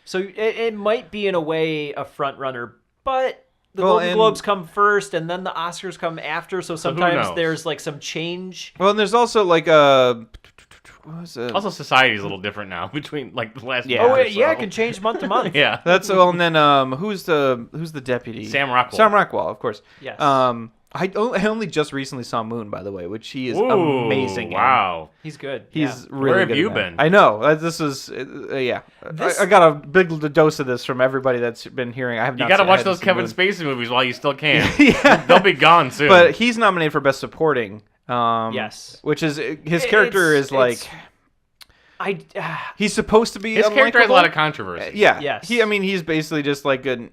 So it might be in a way a front runner, but the Golden Globes come first, and then the Oscars come after. So sometimes there's like some change. Well, and there's also like what was it? Also, society's a little different now between like the last. Yeah. month or Oh yeah, so. it can change month to month. Yeah. That's and then who's the deputy? Sam Rockwell. Sam Rockwell, of course. Yes. I only just recently saw Moon, by the way, which he is amazing. Wow. He's good. He's really Where have good you in that. been? I know. This is yeah. I got a big dose of this from everybody that's been hearing. I have. You got to watch those Kevin Spacey movies while you still can. Yeah. They'll be gone soon. But he's nominated for Best Supporting. Yes. Which is his character is like. He's supposed to be. His character has a lot of controversy. Yeah. Yes. He's basically just like an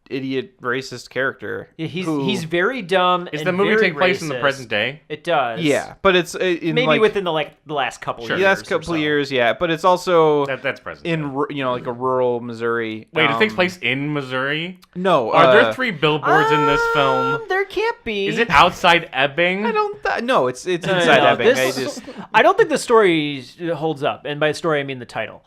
idiot racist character. Yeah, he's very dumb. Does and the movie very take place in the racist. present day? It does. Yeah, but it's maybe within the last couple years. last couple years, yeah. But it's also That's present in day. like a rural Missouri. Wait, it takes place in Missouri? No. Are there 3 billboards in this film? There can't be. Is it outside Ebbing? I don't. No, it's inside Ebbing. I don't think the story holds up, and by story I mean the title.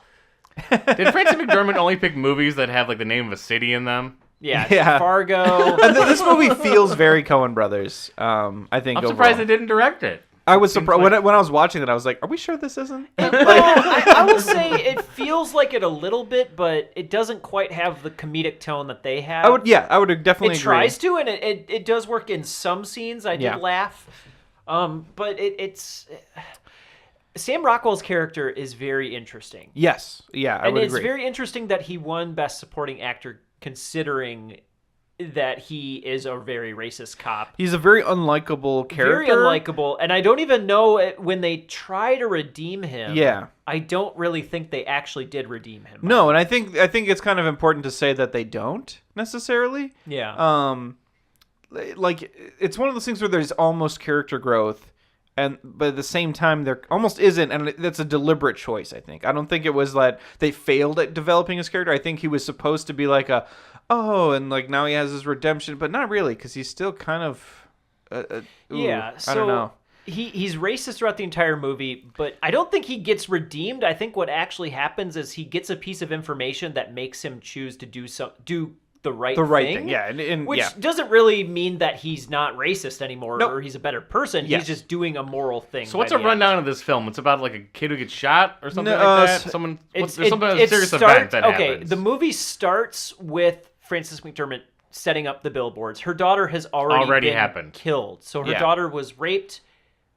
Did Frances McDormand only pick movies that have like the name of a city in them? Yeah. Fargo. And this movie feels very Coen Brothers. I think. I'm surprised they didn't direct it. I was surprised when I was watching it. I was like, "Are we sure this isn't?" I will say it feels like it a little bit, but it doesn't quite have the comedic tone that they have. I would definitely. It tries to, and it does work in some scenes. I did laugh, but it's Sam Rockwell's character is very interesting. Yes, yeah, I would agree. And it's very interesting that he won Best Supporting Actor, considering that he is a very racist cop. He's a very unlikable character. Very unlikable, and I don't even know when they try to redeem him. Yeah. I don't really think they actually did redeem him. No, and I think it's kind of important to say that they don't necessarily. Yeah. Like it's one of those things where there's almost character growth, but at the same time there almost isn't, and that's a deliberate choice. I think. I don't think it was that they failed at developing his character. I think he was supposed to be like and like now he has his redemption, but not really, because he's still kind of so I don't know. He's racist throughout the entire movie, but I don't think he gets redeemed. I think what actually happens is he gets a piece of information that makes him choose to do the right thing. Yeah, and which doesn't really mean that he's not racist anymore or he's a better person. Yes. He's just doing a moral thing. So what's a rundown of this film? It's about like a kid who gets shot or something like that? There's a serious event that happens. The movie starts with Frances McDormand setting up the billboards. Her daughter has already been killed. So her daughter was raped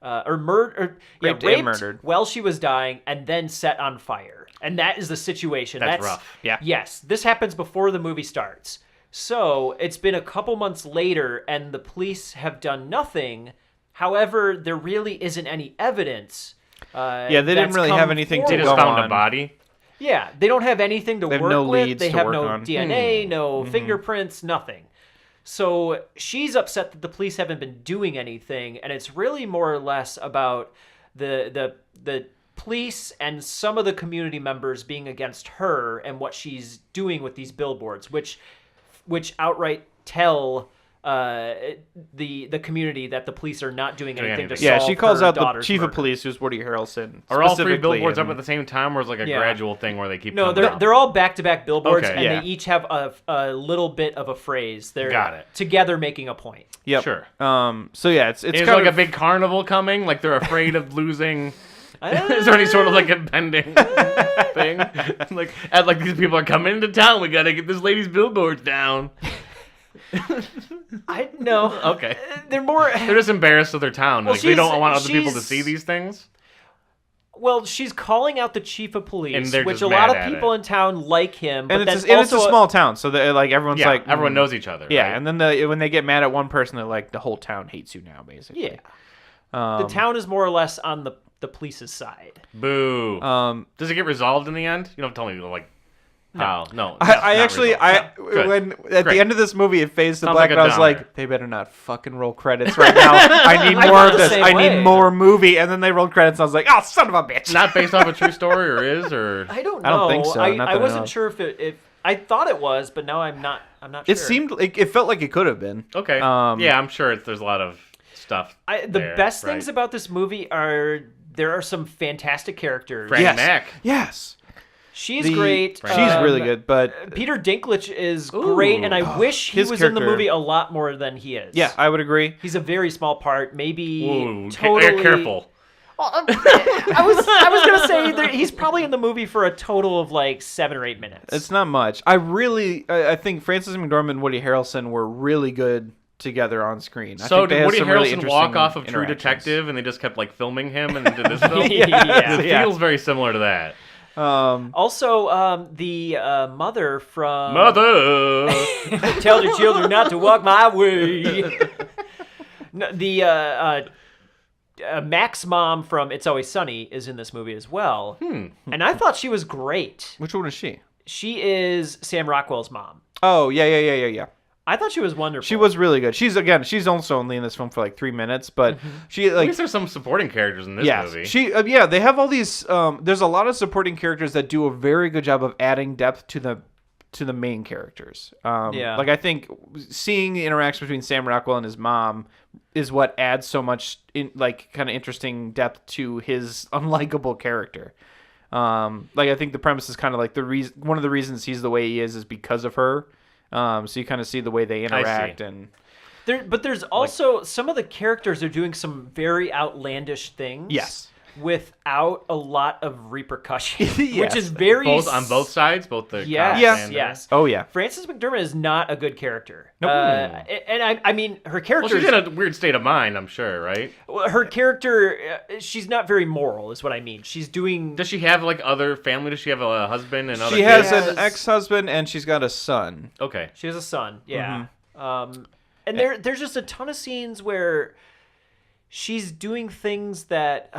or murdered. Raped and murdered while she was dying, and then set on fire. And that is the situation. That's rough. Yeah. Yes, this happens before the movie starts. So it's been a couple months later, and the police have done nothing. However, there really isn't any evidence. They didn't really have anything to go on. They just found a body. Yeah, they don't have anything to work with. They have no DNA, no fingerprints, nothing. So she's upset that the police haven't been doing anything, and it's really more or less about the police and some of the community members being against her and what she's doing with these billboards, which outright tell the community that the police are not doing anything to solve. Yeah, she calls out the chief murder. of police, who's Woody Harrelson. Are all three billboards up at the same time, or is it like a gradual thing where they keep? No, they're all back-to-back billboards, and they each have a little bit of a phrase. They're together making a point. Yep. Sure. So yeah, it's kind like a big carnival coming. Like they're afraid of losing. Is there any sort of like impending thing? Like these people are coming into town. We gotta get this lady's billboards down. I know. Okay. They're just embarrassed of their town. Like they don't want other people to see these things. Well, she's calling out the chief of police, and which a lot of people in town like him. But it's a small town, so like everyone's like everyone knows each other. Yeah, right? and then when they get mad at one person, they're like the whole town hates you now, basically. Yeah. The town is more or less on the police's side. Boo. Does it get resolved in the end? You don't tell me like. No. No. When at the end of this movie it fades to black, and I was like, they better not fucking roll credits right now. I need more of this. I need more movie. And then they rolled credits, and I was like, oh, son of a bitch. Not based off a true story, or is, or I don't know. I don't think so. I wasn't sure if I thought it was, but now I'm not sure. It seemed like it felt like it could have been. Okay. Yeah, I'm sure there's a lot of stuff. The best things about this movie are there are some fantastic characters. Frank Mack. Yes. She's great. She's really good, but Peter Dinklage is great, and I wish he was in the movie a lot more than he is. Yeah, I would agree. He's a very small part, maybe. Ooh, totally careful. I was gonna say he's probably in the movie for a total of like 7 or 8 minutes. It's not much. I think Frances McDormand and Woody Harrelson were really good together on screen. So did Woody Harrelson walk off of True Detective, and they just kept like filming him and did this film? Yeah. It feels very similar to that. Also, the mother from Mother tell the children not to walk my way. No, the Mac's mom from It's Always Sunny is in this movie as well, and I thought she was great. Which one is she? She is Sam Rockwell's mom. Oh yeah. I thought she was wonderful. She was really good. She's also only in this film for like 3 minutes, but she like. At least there's some supporting characters in this movie. They have all these. There's a lot of supporting characters that do a very good job of adding depth to the main characters. Like I think seeing the interaction between Sam Rockwell and his mom is what adds so much kind of interesting depth to his unlikable character. Like I think the premise is kind of like one of the reasons he's the way he is because of her. So you kind of see the way they interact and. But there's also some of the characters are doing some very outlandish things. Yes. Without a lot of repercussion, Yes. which is very on both sides, both the yes. yes. Oh yeah. Frances McDormand is not a good character. Nope. And I mean, her character. Well, she's in a weird state of mind, I'm sure, right? Her character, she's not very moral, is what I mean. She's doing. Does she have like other family? Does she have a husband and other? She kids? has an ex-husband and she's got a son. Okay. She has a son. Yeah. And there's just a ton of scenes where she's doing things that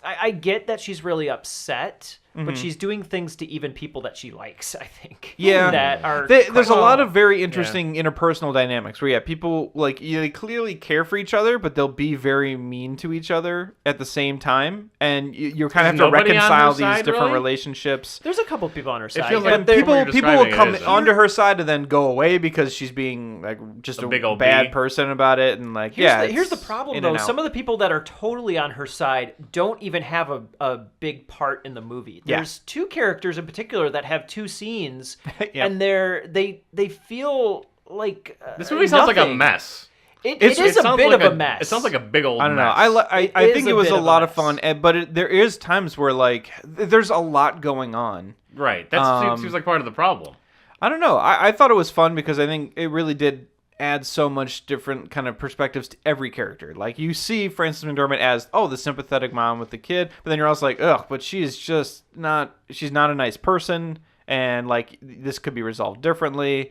I get that she's really upset, but she's doing things to even people that she likes, I think. Yeah. That are There's a lot of very interesting interpersonal dynamics where, people, like, they clearly care for each other, but they'll be very mean to each other at the same time. And you kind of have to reconcile these different relationships. There's a couple people on her side. feels like But people will come onto her side and then go away because she's being, like, just a big old bad person about it. And, like, here's the problem, though. Some of the people that are totally on her side don't even have a big part in the movie. There's two characters in particular that have two scenes, and they feel like this movie sounds like a mess. It is a bit of a mess. It sounds like a big old. I don't know. mess. I think it was a lot of fun, but there is times where like there's a lot going on. Right. That seems like part of the problem. I don't know. I thought it was fun because I think it really did add so much different kind of perspectives to every character. Like you see Frances McDormand as the sympathetic mom with the kid, but then you're also like, ugh, but she's not a nice person, and like this could be resolved differently.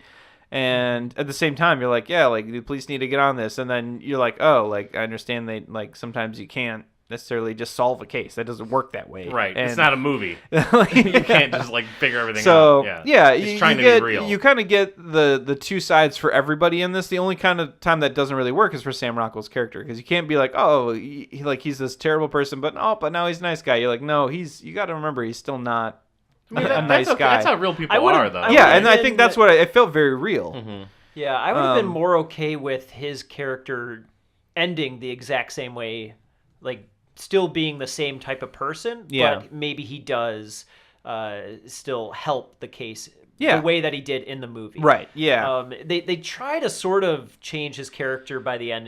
And at the same time, you're like, yeah, like the police need to get on this, and then you're like, oh, like I understand they like sometimes you can't necessarily just solve a case. That doesn't work that way. Right. And it's not a movie. You can't just like figure everything out. So it's trying to be real. You kind of get the two sides for everybody in this. The only kind of time that doesn't really work is for Sam Rockwell's character, because you can't be like, oh, he's this terrible person, but now he's a nice guy. You're like, no, you got to remember he's still not a nice guy. That's how real people are, though. And I think that's what it felt very real. Mm-hmm. Yeah, I would have been more okay with his character ending the exact same way, like still being the same type of person, but maybe he does still help the case the way that he did in the movie. Right, yeah. They try to sort of change his character by the end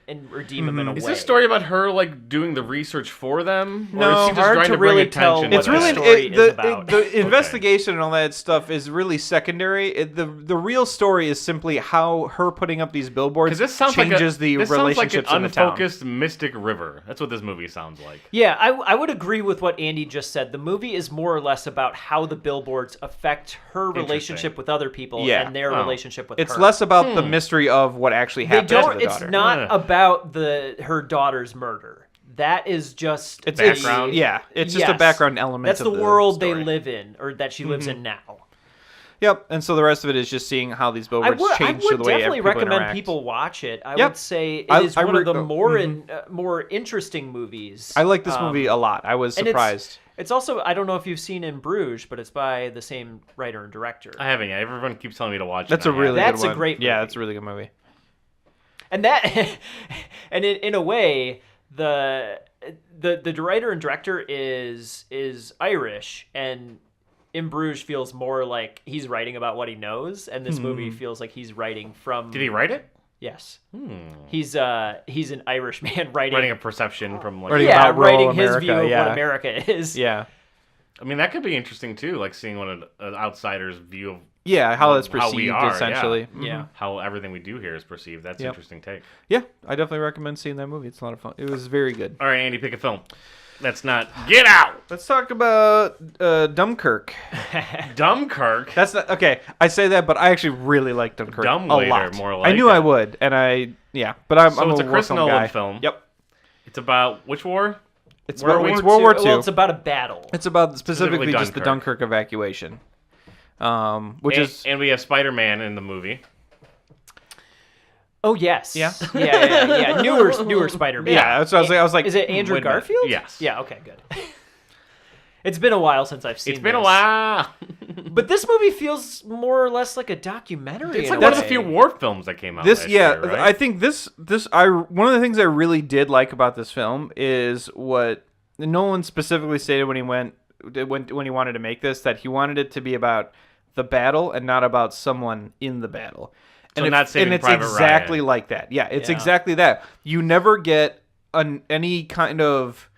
and redeem him in a way. Is this story about her like doing the research for them? No, or is she just hard trying to bring really attention tell to what It's really the story is about. the investigation and all that stuff is really secondary. The real story is simply how her putting up these billboards changes the relationships in the town. Sounds like an unfocused Mystic River. That's what this movie sounds like. Yeah, I would agree with what Andy just said. The movie is more or less about how the billboards affect her relationship with other people and their relationship with her. It's less about the mystery of what actually happened to the daughter. It's not about her daughter's murder. That is just background. It's just a background element. That's the world they live in, or that she lives in now. Yep, and so the rest of it is just seeing how these billboards change the way people interact. I would definitely recommend people watch it. I would say it is one of the more interesting movies. I like this movie a lot. I was surprised. It's also, I don't know if you've seen In Bruges, but it's by the same writer and director. I haven't yet. Everyone keeps telling me to watch it. That's a really good one. That's a great movie. Yeah, that's a really good movie. And and in a way, the writer and director is Irish, and In Bruges feels more like he's writing about what he knows, and this movie feels like he's writing from... Did he write it? Yes. He's an Irish man writing a perception from like writing his view of what America is. Yeah. I mean, that could be interesting too, like seeing what an outsider's view of how it's perceived, how we are, essentially. Yeah. How everything we do here is perceived. That's an interesting take. Yeah, I definitely recommend seeing that movie. It's a lot of fun. It was very good. All right, Andy, pick a film. That's not Get Out. Let's talk about Dunkirk. Dunkirk. That's not okay. I say that, but I actually really like Dunkirk a lot. More like I knew I would, and but I'm it's a a Chris Nolan guy. film. Yep. It's about which war? It's World War II. Well, it's about a battle. It's about specifically just the Dunkirk evacuation, and we have Spider-Man in the movie. Oh yes, yeah. Newer Spider-Man. Yeah, that's what I was like. Is it Andrew Garfield? Yes. Yeah. Okay. Good. It's been a while since I've seen. It's been a while. But this movie feels more or less like a documentary. It's like one of the few war films that came out. Last year, right? I think one of the things I really did like about this film is what Nolan specifically stated when he went when he wanted to make this, that he wanted it to be about the battle and not about someone in the battle. So not Saving it's Private exactly Ryan. like that. Yeah, it's exactly that. You never get any kind of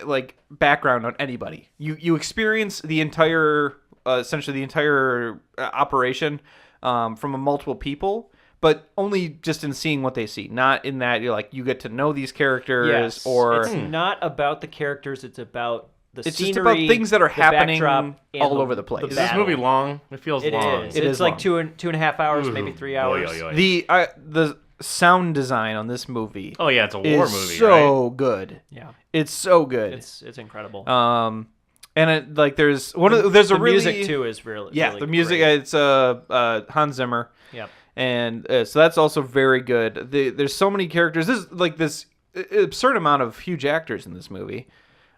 like background on anybody. You experience the entire essentially the entire operation from multiple people, but only just in seeing what they see, not in that you're like you get to know these characters or it's not about the characters, it's about the it's scenery, just about things that are happening backdrop, all over the place. Is this movie long? It feels long. Is. It It's is like long. 2.5 hours, maybe 3 hours. Oy, oy, oy. The sound design on this movie Oh yeah, it's a war is movie, so good. Yeah, It's so good. it's incredible. And it, like there's a really music too is really the music. great. It's Hans Zimmer. Yep. And so that's also very good. There's so many characters. This absurd amount of huge actors in this movie.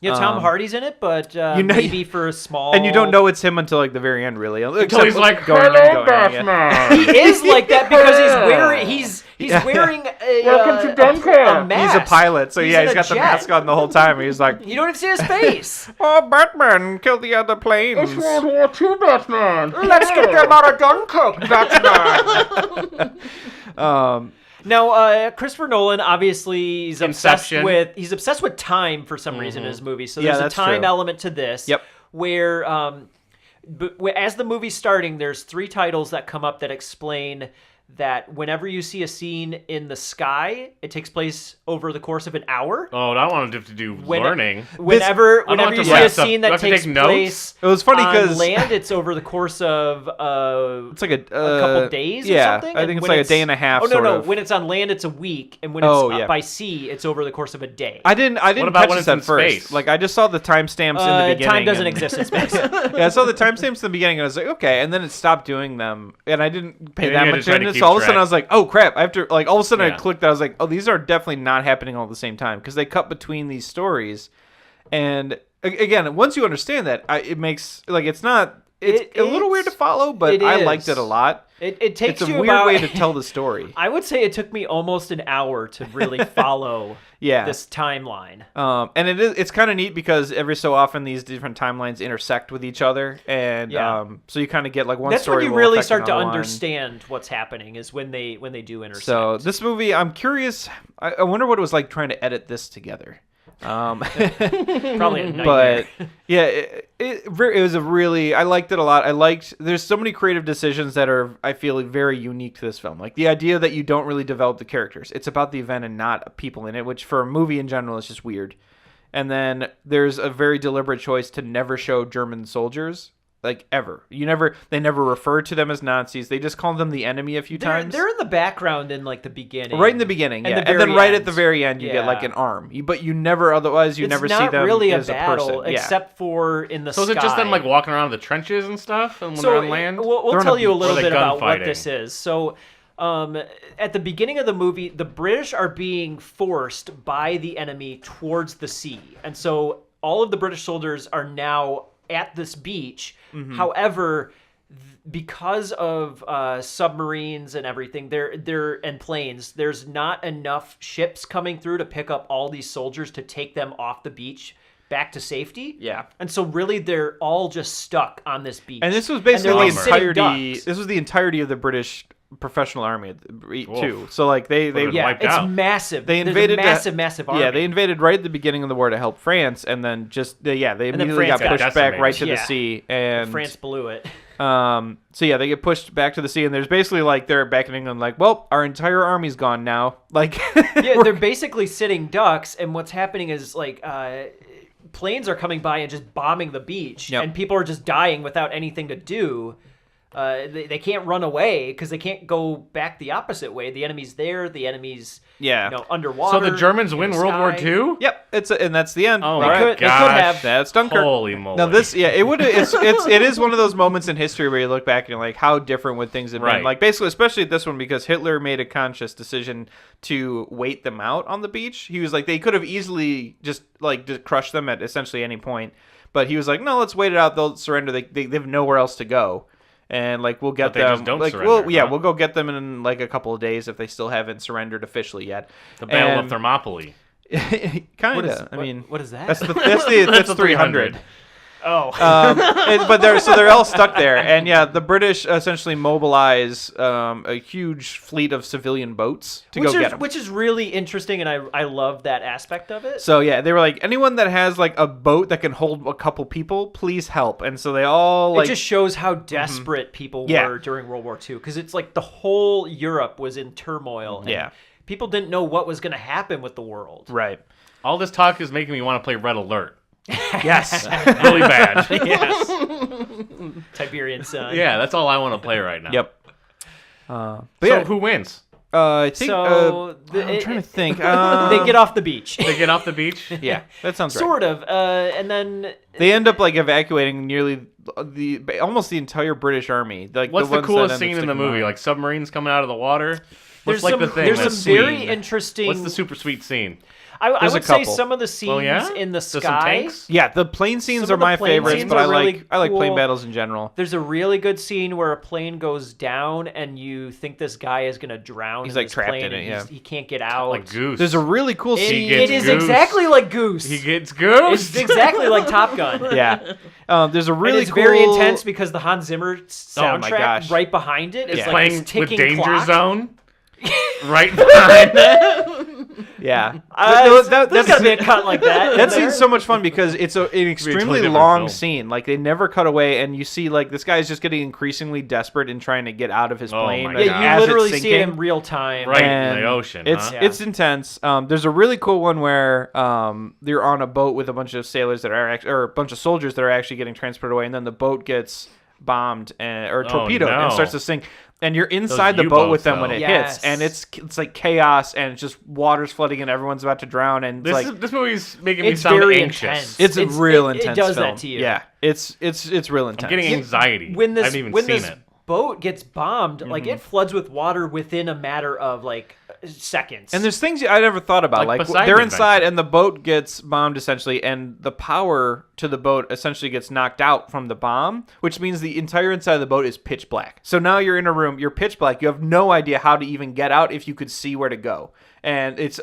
Yeah, Tom Hardy's in it, but know- maybe for a small. And you don't know it's him until like the very end, really. Until he's like, going "Hello, yeah. Batman." He is like that because he's wearing a Welcome to a Dunkirk. mask. He's a pilot, so He's yeah, in he's a got the jet. mask on the whole time. He's like, You don't even see his face. "Oh, Batman, kill the other planes. World War II Batman. Let's get them out of Dunkirk, Batman. Now, Christopher Nolan obviously he's Inception. obsessed with time for some reason in his movies. So Yeah, there's a that's time true. element to this. Yep. Where as the movie's starting, there's 3 titles that come up that explain that whenever you see a scene in the sky, it takes place over the course of an hour. Oh, I wanted to do learning. Whenever I don't have you to see write a stuff. scene Do I that have to takes take notes? place It was funny on 'cause- land, it's over the course of It's like a couple days or yeah, something. I And think it's when like a day and a half. Oh no, sort no. of. When it's on land, it's a week, and when it's yeah. by sea, it's over the course of a day. I didn't What about catch when this it's at in first. space? Like I just saw the timestamps in the beginning. Time doesn't and- exist in space. Yeah, I saw the timestamps in the beginning, and I was like, okay, and then it stopped doing them, and I didn't pay And that you had much to try to attention. keep So all of a sudden, track. I was like, oh crap! I have to like all of a sudden Yeah. I clicked. I was like, oh, these are definitely not happening all at the same time because they cut between these stories, and again, once you understand that, it makes like it's not. It's a little weird to follow, but it I is. liked it a lot. It takes It's a you weird about, way to tell the story. I would say it took me almost an hour to really follow Yeah. this timeline. And it's kind of neat because every so often these different timelines intersect with each other, and Yeah. so you kind of get like one That's story. when you will really affect start to another one. understand what's happening is when they do intersect. So this movie, I'm curious. I wonder what it was like trying to edit this together. Probably a nightmare. But yeah, it was a really. I liked it a lot. There's so many creative decisions that are, I feel, very unique to this film. Like the idea that you don't really develop the characters. It's about the event and not people in it, which for a movie in general is just weird. And then there's a very deliberate choice to never show German soldiers. Like ever, they never refer to them as Nazis. They just call them the enemy a few times. They're in the background in like the beginning. Right in the beginning, And yeah, the and then very right end. at the very end, you get like Yeah. an arm. But you never, otherwise, you It's never not see them really as a a battle, person. Yeah. except for in the So sky. is it just them like walking around the trenches and stuff, and when So they're on land? we'll They're on tell a you a beach. little Or are they bit about what gunfighting? this is. So, at the beginning of the movie, the British are being forced by the enemy towards the sea, and so all of the British soldiers are now at this beach. Mm-hmm. However, because of submarines and everything, and planes, there's not enough ships coming through to pick up all these soldiers to take them off the beach back to safety. Yeah. And so really they're all just stuck on this beach. And this was And they're basically like the sitting entirety. ducks. This was the entirety of the British professional army too. Oof. So like they Would've Yeah, wiped it's out. massive. They There's a invaded massive army. Yeah, they invaded right at the beginning of the war to help France, and then they then immediately France got got pushed back decimated. right to the Yeah. sea, and France blew it. So yeah, they get pushed back to the sea, and there's basically like they're back in England, like, well, our entire army's gone now. Like, Yeah, they're basically sitting ducks, and what's happening is like planes are coming by and just bombing the beach, Yep. and people are just dying without anything to do. They can't run away because they can't go back the opposite way. The enemy's there. The enemy's Yeah. underwater. So the Germans in win the World War sky. II? Yep, and that's the end. Oh All my right. they could gosh. have. That's Dunkirk. Holy moly. Now this, yeah, it is one of those moments in history where you look back and you're like, how different would things have been? Right. Like basically, especially this one, because Hitler made a conscious decision to wait them out on the beach. He was like, they could have easily just crushed them at essentially any point, but he was like, no, let's wait it out. They'll surrender. They have nowhere else to go. And like we'll get But they them. just don't like surrender, huh? we'll go get them in like a couple of days if they still haven't surrendered officially yet. The Battle of And- Thermopylae. kind What is- of. I what- mean, what is that? That's That's 300. Oh. But they're all stuck there, and yeah, the British essentially mobilize a huge fleet of civilian boats to go get them. Which is really interesting, and I love that aspect of it. So yeah, they were like, anyone that has like a boat that can hold a couple people, please help. And so they all like. It just shows how desperate people were during World War II, because it's like the whole Europe was in turmoil. And people didn't know what was going to happen with the world. Right. All this talk is making me want to play Red Alert. Yes. Really bad. Yes. Tiberian Sun. Yeah, that's all I want to play right now. Yep. So who wins? I think. I'm trying to think. They get off the beach. They get off the beach? Yeah, that sounds right. Sort of. And then they end up like evacuating nearly almost the entire British army. Like, what's the coolest scene in the movie? Like submarines coming out of the water? What's the thing? There's some very interesting. What's the super sweet scene? I would say some of the scenes in the sky. Yeah, the plane scenes are my favorites, but I like plane battles in general. There's a really good scene where a plane goes down and you think this guy is going to drown. He's like trapped plane in it, and he can't get out. Like Goose. There's a really cool scene. It is exactly like Goose. He gets Goose. It's exactly like Top Gun. Yeah. There's a really it's cool... very intense because the Hans Zimmer soundtrack right behind it is like playing this ticking with Danger clock. Zone. Right behind it. Yeah. There's gotta be a cut like that. That scene's so much fun because it's an extremely long scene. Like, they never cut away, and you see, like, this guy's just getting increasingly desperate in trying to get out of his plane. Yeah, you literally see it in real time. Right in the ocean. It's intense. There's a really cool one where they're on a boat with a bunch of sailors that are or a bunch of soldiers that are actually getting transported away, and then the boat gets bombed or torpedoed and starts to sink. And you're inside the boat with them when it hits, and it's like chaos, and it's just water's flooding, and everyone's about to drown. And this movie's making me sound anxious. It's a real intense. It does film. that to you. Yeah, it's real intense. I'm getting anxiety. When this I haven't even seen it. Boat gets bombed, like it floods with water within a matter of like seconds. And there's things I never thought about, like they're inside and the boat gets bombed essentially, and the power to the boat essentially gets knocked out from the bomb, which means the entire inside of the boat is pitch black. So now you're in a room, you're pitch black, you have no idea how to even get out if you could see where to go. And it's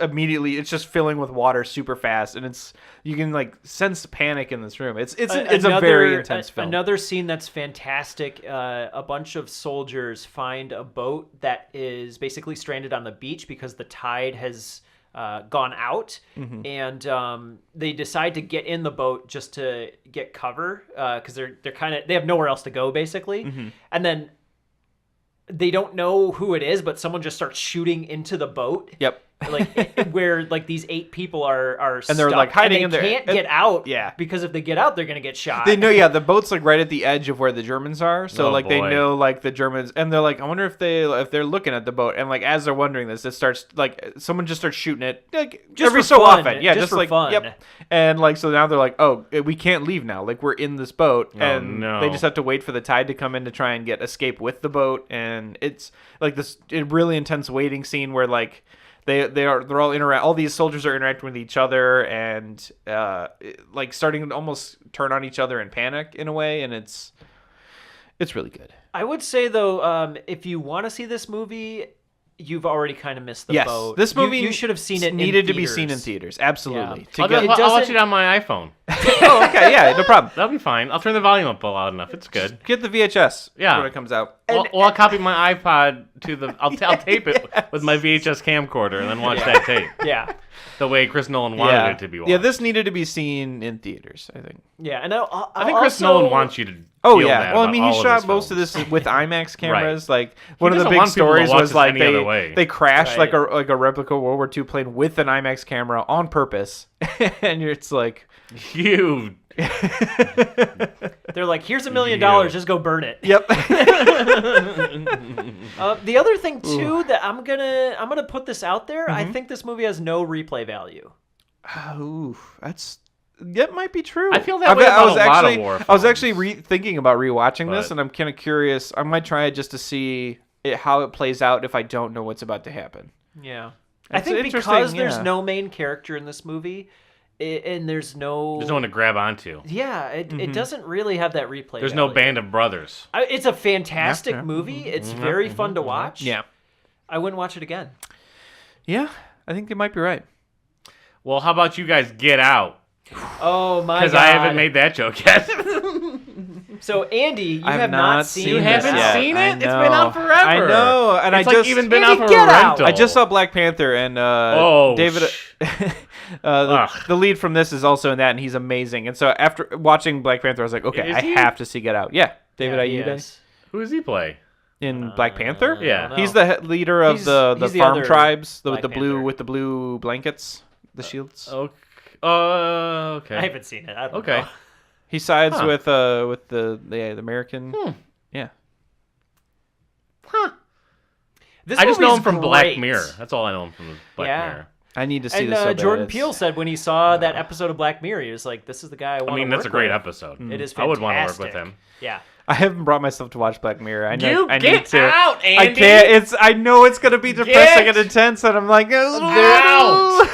just filling with water super fast, and you can like sense panic in this room. It's a very intense film. Another scene that's fantastic. A bunch of soldiers find a boat that is basically stranded on the beach because the tide has gone out, and they decide to get in the boat just to get cover because they have nowhere else to go basically, and then they don't know who it is, but someone just starts shooting into the boat. Yep. Like where like these 8 people are and they're stuck, like hiding and in there. Can't get out. Yeah. Because if they get out, they're gonna get shot. They know. Yeah, the boat's like right at the edge of where the Germans are. So they know like the Germans, and they're like, I wonder if they're looking at the boat, and like as they're wondering this, it starts like someone just starts shooting it like just every for so fun. often. Yeah, just for like fun. Yep. And like so now they're like, oh, we can't leave now. Like we're in this boat, and they just have to wait for the tide to come in to try and escape with the boat, and it's like this really intense waiting scene where like. They're all these soldiers are interacting with each other and like starting to almost turn on each other in panic in a way, and it's really good. I would say though, if you want to see this movie, you've already kind of missed the boat. This movie you should have seen it. Needed to be seen in theaters. Absolutely. Yeah. I'll watch it on my iPhone. Oh, okay, yeah, no problem. That'll be fine. I'll turn the volume up loud enough. It's good. Get the VHS. Yeah, when it comes out. I'll copy my iPod to the. I'll tape it with my VHS camcorder and then watch that tape. Yeah. The way Chris Nolan wanted it to be watched. Yeah, this needed to be seen in theaters, I think. Yeah, and I think Chris Nolan wants you to. Oh yeah, well I mean he shot most of this with IMAX cameras. Right. Like one of the big stories was like they crashed like a replica World War II plane with an IMAX camera on purpose, and it's like you. They're like, here's $1 million, just go burn it. Yep. The other thing too that I'm gonna put this out there. I think this movie has no replay value. Ooh, that might be true. I feel that way about a lot of war films. I was actually thinking about rewatching this, and I'm kind of curious. I might try it just to see how it plays out if I don't know what's about to happen. Yeah, I think because there's no main character in this movie, and there's no one to grab onto. Yeah, it doesn't really have that replay. There's no Band of Brothers. It's a fantastic movie. It's very fun to watch. Yeah, I wouldn't watch it again. Yeah, I think they might be right. Well, how about you guys get out? Oh my god! Because I haven't made that joke yet. So Andy, you I have not seen. You this haven't yet. seen I it? It's been know. out forever. I know, and it's I like just even been Andy, out for get a out. rental. I just saw Black Panther, and David, the lead from this is also in that, and he's amazing. And so after watching Black Panther, I was like, okay, Is I he? have to see Get Out. Yeah, David Yeah, Aida yes. Who does he play? in Black Panther. Yeah. don't He's know. the leader of He's the the farm other tribes Black with the Panther. blue blankets, the shields. Okay. Okay. I haven't seen it. I don't Okay. know. He sides Huh. with the American. Yeah. Huh. This I just know movie's him from great. Black Mirror. That's all I know him from Black Yeah. Mirror. I need to see And this. So bad. Jordan It's- Peele said when he saw that episode of Black Mirror, he was like, "This is the guy I want to I mean, that's a great episode. It is fantastic. I would want to work with him. Yeah. I haven't brought myself to watch Black Mirror. I know You I get need to. out, Andy. I can't. I know it's gonna be depressing and intense, and I'm like, out.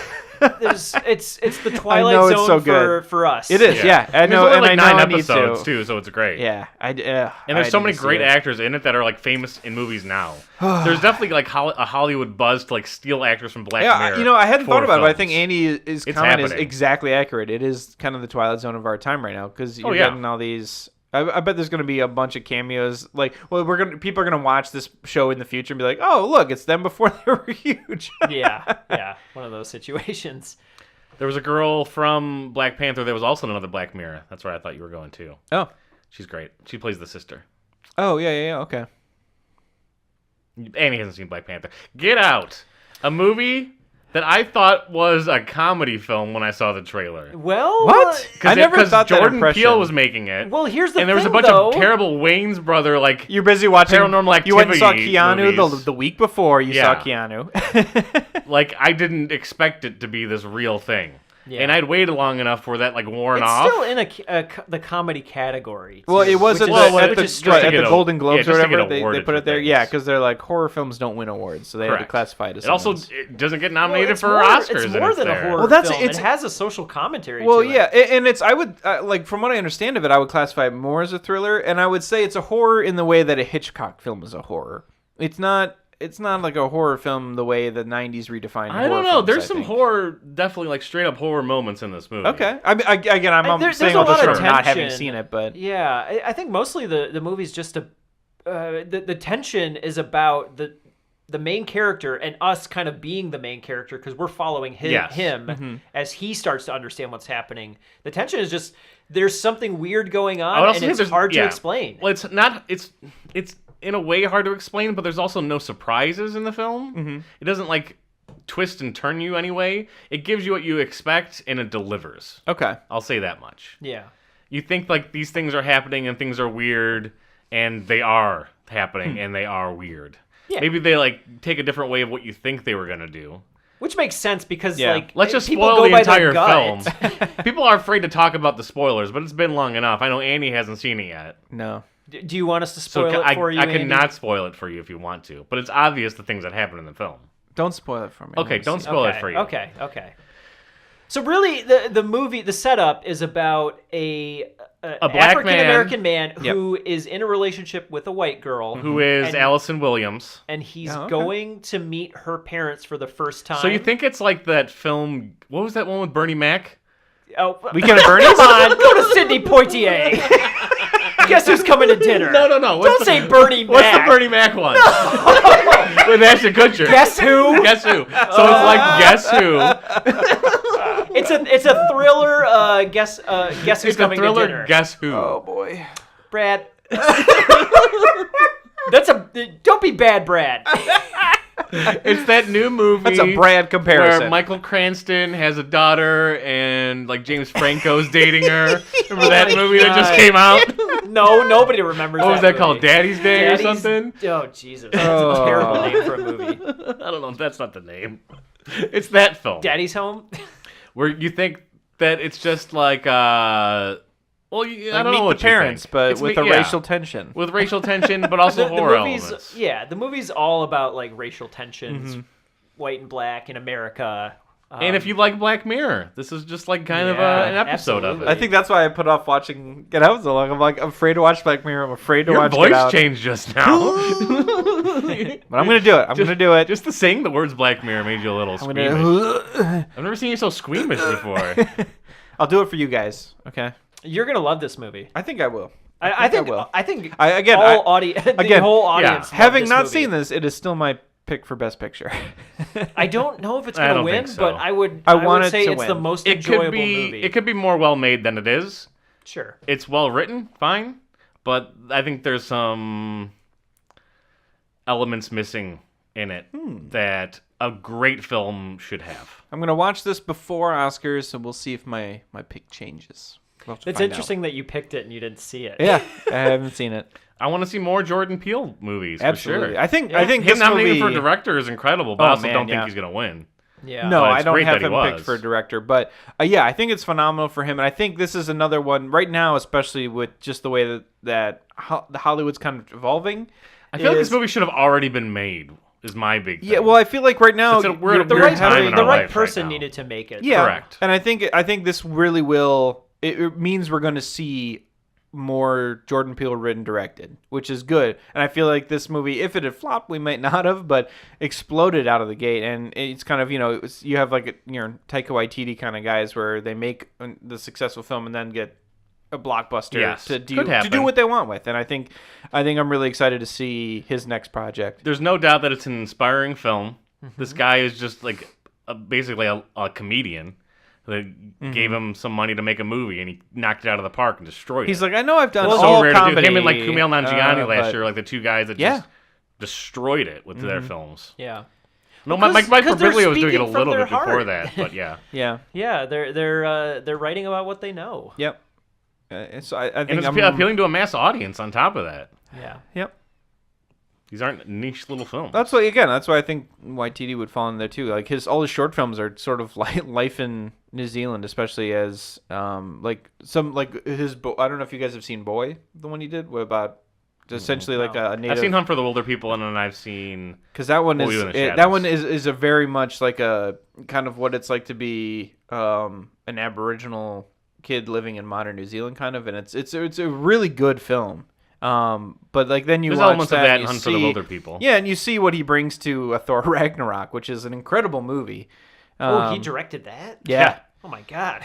It's the Twilight know it's Zone so good. for us. It is. Yeah, I There's know, only and like I know 9 I need episodes to. too, so it's great. Yeah, And there's so many great actors in it that are like famous in movies now. There's definitely like a Hollywood buzz to like steal actors from Black Mirror. Yeah, I hadn't for thought about it, but I films. think Andy's It's comment is happening. exactly accurate. It is kind of the Twilight Zone of our time right now because you're yeah. getting all these. I bet there's going to be a bunch of cameos. Like, well, people are going to watch this show in the future and be like, "Oh, look, it's them before they were huge." Yeah. One of those situations. There was a girl from Black Panther that was also in another Black Mirror. That's where I thought you were going too. Oh, She's great. She plays the sister. yeah. Okay. Annie hasn't seen Black Panther. Get Out, a movie that I thought was a comedy film when I saw the trailer. Well, What? I never thought that Jordan impression. Peele was making it. Well, here's the and there was a thing, bunch though. of terrible Wayne's brother like You're busy watching Paranormal You went and saw Activity Keanu movies. the week before you Yeah. saw Keanu. like I didn't expect it to be this real thing. Yeah. And I'd waited long enough for that like worn It's off. still in the comedy category. Well, too, it was which at is- the, which at is the, strange. at the get a- Golden Globes yeah, or just to get whatever. They awarded put for it there. things. Yeah, because they're like horror films don't win awards, so they had to Correct. classify it as It also something. it doesn't get nominated it's for more, Oscars. It's and more than there. a horror Well, that's- film. it's- It has a social commentary. Well, to yeah, it. and it's I would like from what I understand of it, I would classify it more as a thriller, and I would say it's a horror in the way that a Hitchcock film is a horror. It's not like a horror film the way the '90s redefined. I don't horror know. films, There's I some think. horror, definitely like straight up horror moments in this movie. Okay, I mean, again, I'm There's saying a all this lot of from not having tension. seen it, but Yeah, I think mostly the movie's just the tension is about the main character and us kind of being the main character because we're following him Mm-hmm. as he starts to understand what's happening. The tension is just there's something weird going I would on also and say it's there's- hard to yeah. explain. Well, it's not. It's in a way hard to explain, but there's also no surprises in the film. Mm-hmm. It doesn't like twist and turn you anyway. It gives you what you expect and it delivers. okay. I'll say that much. Yeah. You think like these things are happening and things are weird, and they are happening and they are weird. Yeah. Maybe they like take a different way of what you think they were gonna do. Which makes sense because Yeah. like Let's just people spoil go the by their entire film. gut. People are afraid to talk about the spoilers, but it's been long enough. I know Annie hasn't seen it yet. No. Do you want us to So spoil it for you? I Andy? cannot spoil it for you if you want to, but it's obvious the things that happen in the film. Don't spoil it for me. Okay, don't spoil it for you. Okay. So really, the movie, the setup is about a black African American man Yep. who is in a relationship with a white girl Who is and, Allison Williams? and he's Oh, okay. going to meet her parents for the first time. So you think it's like that film? What was that one with Bernie Mac? Oh, Weekend at Bernie's? come on, go to Sidney Poitier. Guess who's coming to dinner? No. Don't say Bernie What's the Mac. Bernie Mac one? With Ashton Kutcher. Guess who? Guess who? So it's like Guess Who. It's a thriller. Guess who's It's a coming to thriller. dinner? Guess Who? Oh boy. Brad. Don't be bad, Brad. It's that new movie. That's a Brad comparison. Where Michael Cranston has a daughter and like James Franco's dating her. Remember that my movie that just God. came out? No, nobody remembers. What was that movie. called? Daddy's Day Daddy's- or something? Oh Jesus, that's a terrible name for a movie. I don't know if that's not the name. It's that film. Daddy's Home. Where you think that it's just like well, I don't Meet know what the parents, you think. but It's with me- a yeah. racial tension. with racial tension, but also horror elements. Yeah, the movie's all about like racial tensions, Mm-hmm. white and black in America. And if you like Black Mirror, this is just like kind of Yeah, an episode absolutely. of I it. think that's why I put off watching Get Out so long. I'm like, I'm afraid to watch Black Mirror. I'm afraid to Your watch voice Get Out. changed just now. But I'm gonna do it. I'm gonna do it. Just to saying the words Black Mirror made you a little I'm squeamish. gonna... I've never seen you so squeamish before. I'll do it for you guys. Okay. You're gonna love this movie. I think I will. I think will. I think again, the whole audience. Having not seen this, it is still my pick for Best Picture. I don't know if it's gonna win, so. but I would say it's the most It enjoyable could be. movie. It could be more well made than it is. Sure. It's well written, fine, but I think there's some elements missing in it that a great film should have. I'm gonna watch this before Oscars, and we'll see if my pick changes. We'll It's interesting that you picked it and you didn't see it. Yeah, I haven't seen it. I want to see more Jordan Peele movies. Absolutely. For sure. I think him this nominated movie... for director is incredible, but I also don't think he's gonna win. Yeah. No, But I it's don't great have that he him picked was. for director, but yeah, I think it's phenomenal for him, and I think this is another one right now, especially with just the way that the Hollywood's kind of evolving. I feel like this movie should have already been made. Is my big thing. Yeah, well, I feel like right now We're at a The weird right, time in the our right life person right now. needed to make it. Yeah, Correct. And I think this really will. It means we're going to see more Jordan Peele written directed, which is good. And I feel like this movie, if it had flopped, we might not have, but exploded out of the gate. And it's kind of you have like Taika Waititi kind of guys where they make the successful film and then get a blockbuster Yes, to could happen. do what they want with. And I think I'm really excited to see his next project. There's no doubt that it's an inspiring film. This guy is just like basically a comedian. They gave him some money to make a movie, and he knocked it out of the park and destroyed it. He's like, I know I've done It's all so rare comedy. to do. Him and like Kumail Nanjiani last but- year, like the two guys that just destroyed it with their films. Yeah. No, Because- Mike because they're Birbiglia was doing it a speaking from little their bit before heart. that, but yeah. Yeah. Yeah, they're writing about what they know. Yep. So I And think it's I'm appealing to a mass audience on top of that. Yeah. Yep. These aren't niche little films. That's why I think Waititi would fall in there too. Like all his short films are sort of like life in New Zealand, especially as like his. I don't know if you guys have seen Boy, the one he did, about essentially like a native. I've seen Hunt for the Wilder People, and then I've seen because that one What We is Do in the that Shadows. one is a very much like a kind of what it's like to be an Aboriginal kid living in modern New Zealand, kind of, and it's a really good film. But like then you There's watch elements that of that and in you Hunt see, for the Wilder People. Yeah, and you see what he brings to Thor Ragnarok, which is an incredible movie. He directed that? Yeah. Oh my god.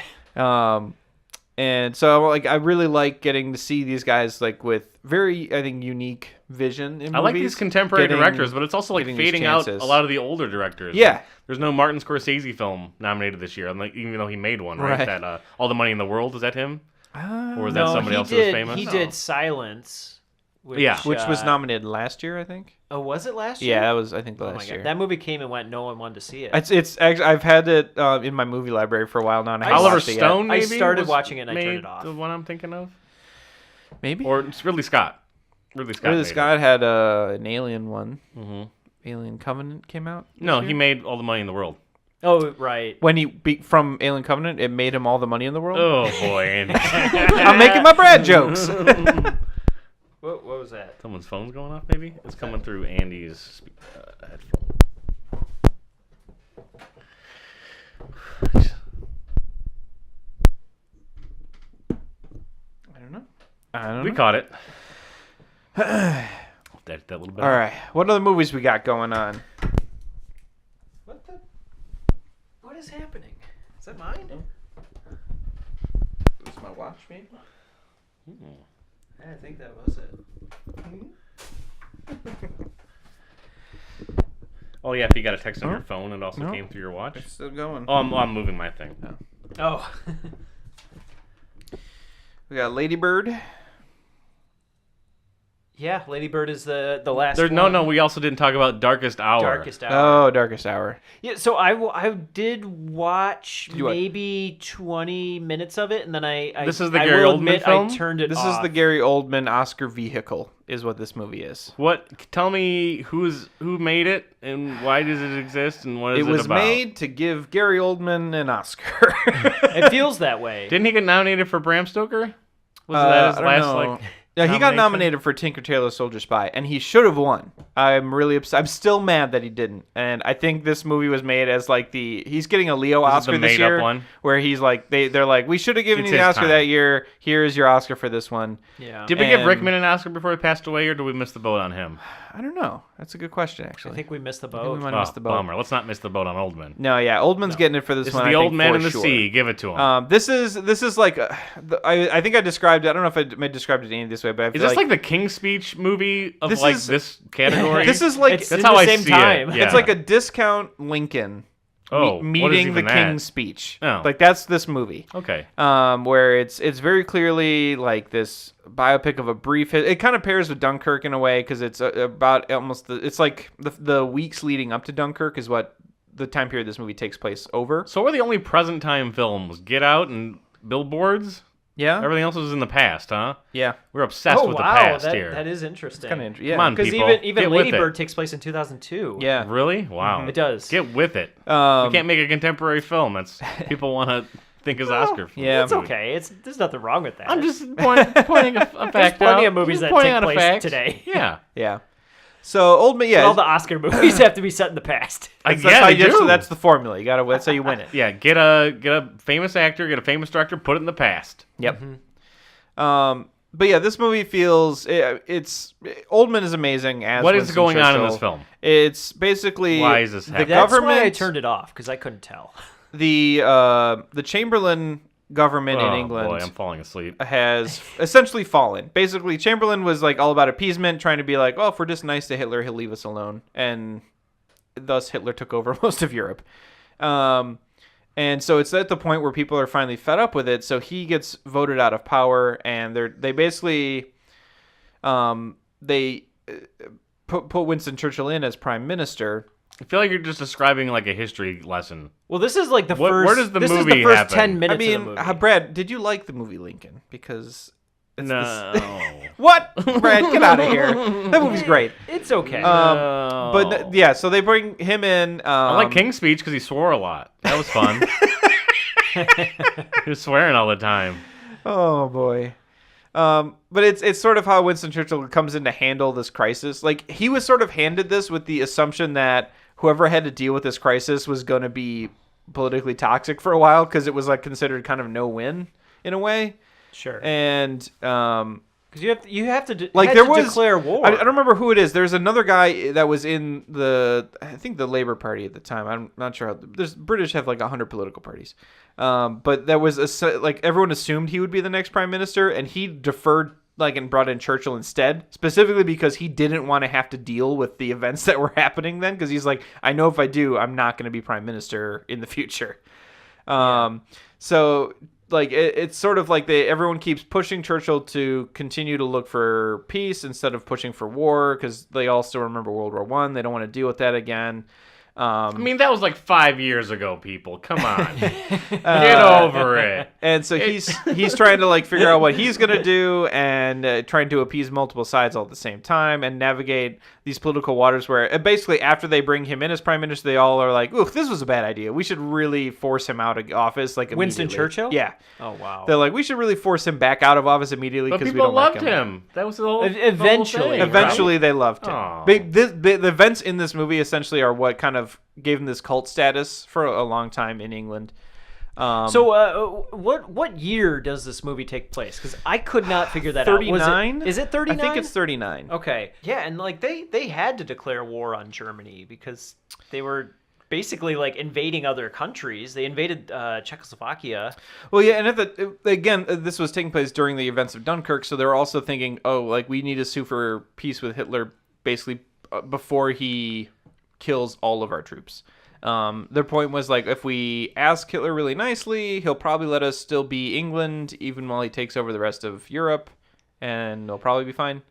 And so like I really like getting to see these guys like with very, I think, unique vision in I like movies, these contemporary getting- directors, but it's also like getting these fading out chances. a lot of the older directors. Yeah. Like, there's no Martin Scorsese film nominated this year, like, even though he made one, right? Right. That All the Money in the World, is that him? Or was that No, somebody he else did, that was famous? He did Silence. Which, Yeah. which was nominated last year, I think. Oh, was it last year? Yeah, that was I think Oh my last god, year. that movie came and went. No one wanted to see it. It's actually I've had it in my movie library for a while now. And I haven't Oliver watched it yet. Stone, I maybe? started was watching it and I turned made it off. The one I'm thinking of? Maybe. Or it's Ridley Scott. Ridley Scott. Ridley made Scott had an Alien one. Mm-hmm. Alien Covenant came out. No, this he year? made All the Money in the World. Oh, right. When he from Alien Covenant, it made him all the money in the world. Oh, boy, Andy. I'm making my Brad jokes. What was that? Someone's phone's going off, maybe? It's coming through Andy's headphone. I don't We know. caught it. that little bit. All right, what other movies we got going on? What is happening? Is that mine? Is my watch maybe? I think that was it. Oh, yeah, if you got a text on your phone, it also No. came through your watch. It's still going. Oh, I'm moving my thing. Oh. We got Lady Bird. Yeah, Lady Bird is the last There's, one. no, we also didn't talk about Darkest Hour. Darkest Hour. Oh, Darkest Hour. Yeah, so I did watch you watch? maybe 20 minutes of it, and then I This is the I Gary will Oldman admit film? I turned it This off. is the Gary Oldman Oscar vehicle, is what this movie is. What? Tell me who made it and why does it exist and what is It it was about? made to give Gary Oldman an Oscar. It feels that way. Didn't he get nominated for Bram Stoker? Was that his I don't last know. like? Yeah, he got nomination? nominated for Tinker Tailor Soldier Spy, and he should have won. I'm really upset. I'm still mad that he didn't. And I think this movie was made as like he's getting a Leo Oscar this year, one? where he's like they're like, we should have given you the Oscar that year. Here's your Oscar for this one. Yeah. Did we give Rickman an Oscar before he passed away, or did we miss the boat on him? I don't know. That's a good question, actually. I think we missed the boat. We might have missed the boat. Bummer. Let's not miss the boat on Oldman. No, yeah, Oldman's getting it for this one. This is the Old Man in the sure. Sea. Give it to him. This is like I think I described it. I don't know if I may described it any this way, but I feel is this like the King's Speech movie of this category? This is like it's that's in how the I same see time. it. Yeah. It's like a discount Lincoln meeting the King's Speech. Oh. Like that's this movie. Okay. Where it's very clearly like this biopic of a brief. It kind of pairs with Dunkirk in a way because it's about almost it's like the weeks leading up to Dunkirk is what the time period this movie takes place over. So what are the only present time films? Get Out and Billboards? Yeah. Everything else is in the past, huh? Yeah. We're obsessed with the past here. That is interesting. Kind of interesting. Yeah. Come on, Because people. even Get Lady with Bird it. takes place in 2002. Yeah. Really? Wow. It does. Get with it. We can't make a contemporary film. That's people want to think is Oscar. Yeah. It's okay. There's nothing wrong with that. I'm just pointing a fact There's plenty out. of movies Just that pointing take out a place fact. today. Yeah. Yeah. So Oldman, yeah. All the Oscar movies have to be set in the past. That's yeah, how they you do. so that's the formula. That's how you win it. Yeah. Get a famous actor, get a famous director, put it in the past. Yep. But yeah, this movie feels it's Oldman is amazing as What is Winston going on in Churchill. this film? It's basically Why is this the happening? That's government. why I turned it off because I couldn't tell. The Chamberlain government in Oh, England boy, I'm falling asleep. has essentially fallen. Basically, Chamberlain was like all about appeasement, trying to be like, oh, if we're just nice to Hitler, he'll leave us alone, and thus Hitler took over most of Europe. And so it's at the point where people are finally fed up with it. So he gets voted out of power, and they basically they put Winston Churchill in as prime minister. I feel like you're just describing like a history lesson. Well, this is like the Where first. does the this movie is the first happen? 10 I minutes mean, of the movie. Brad, did you like the movie Lincoln? Because it's No. what? Brad, get out of here. That movie's great. It's okay. But yeah, so they bring him in. I like King's Speech because he swore a lot. That was fun. He was swearing all the time. Oh boy. But it's sort of how Winston Churchill comes in to handle this crisis. Like he was sort of handed this with the assumption that whoever had to deal with this crisis was going to be politically toxic for a while because it was like considered kind of no win in a way. Sure. And Because you have to declare war. I don't remember who it is. There's another guy that was in I think the Labour Party at the time. I'm not sure. British have like 100 political parties. But there was like everyone assumed he would be the next prime minister, and he deferred and brought in Churchill instead, specifically because he didn't want to have to deal with the events that were happening then, because he's like, I know if I do, I'm not going to be prime minister in the future. So it's sort of like everyone keeps pushing Churchill to continue to look for peace instead of pushing for war, because they all still remember World War I. They don't want to deal with that again. I mean, that was like 5 years ago, people. Come on. Get over it. And so he's trying to figure out what he's going to do, and trying to appease multiple sides all at the same time and navigate these political waters where basically after they bring him in as prime minister, they all are like, ooh, this was a bad idea. We should really force him out of office Winston Churchill? Yeah. Oh, wow. They're like, we should really force him back out of office immediately But because we people don't like loved him. him. That was the whole Eventually. the whole thing, Eventually, right? they loved him. Aw. The events in this movie essentially are what kind of gave him this cult status for a long time in England. So, what year does this movie take place? Because I could not figure that 39? out. Is it 39? I think it's 39. Okay. Yeah, and they had to declare war on Germany because they were basically invading other countries. They invaded Czechoslovakia. Well, yeah, and again, this was taking place during the events of Dunkirk, so they were also thinking, we need to sue for peace with Hitler basically before he kills all of our troops. Their point was if we ask Hitler really nicely, he'll probably let us still be England even while he takes over the rest of Europe, and they'll probably be fine.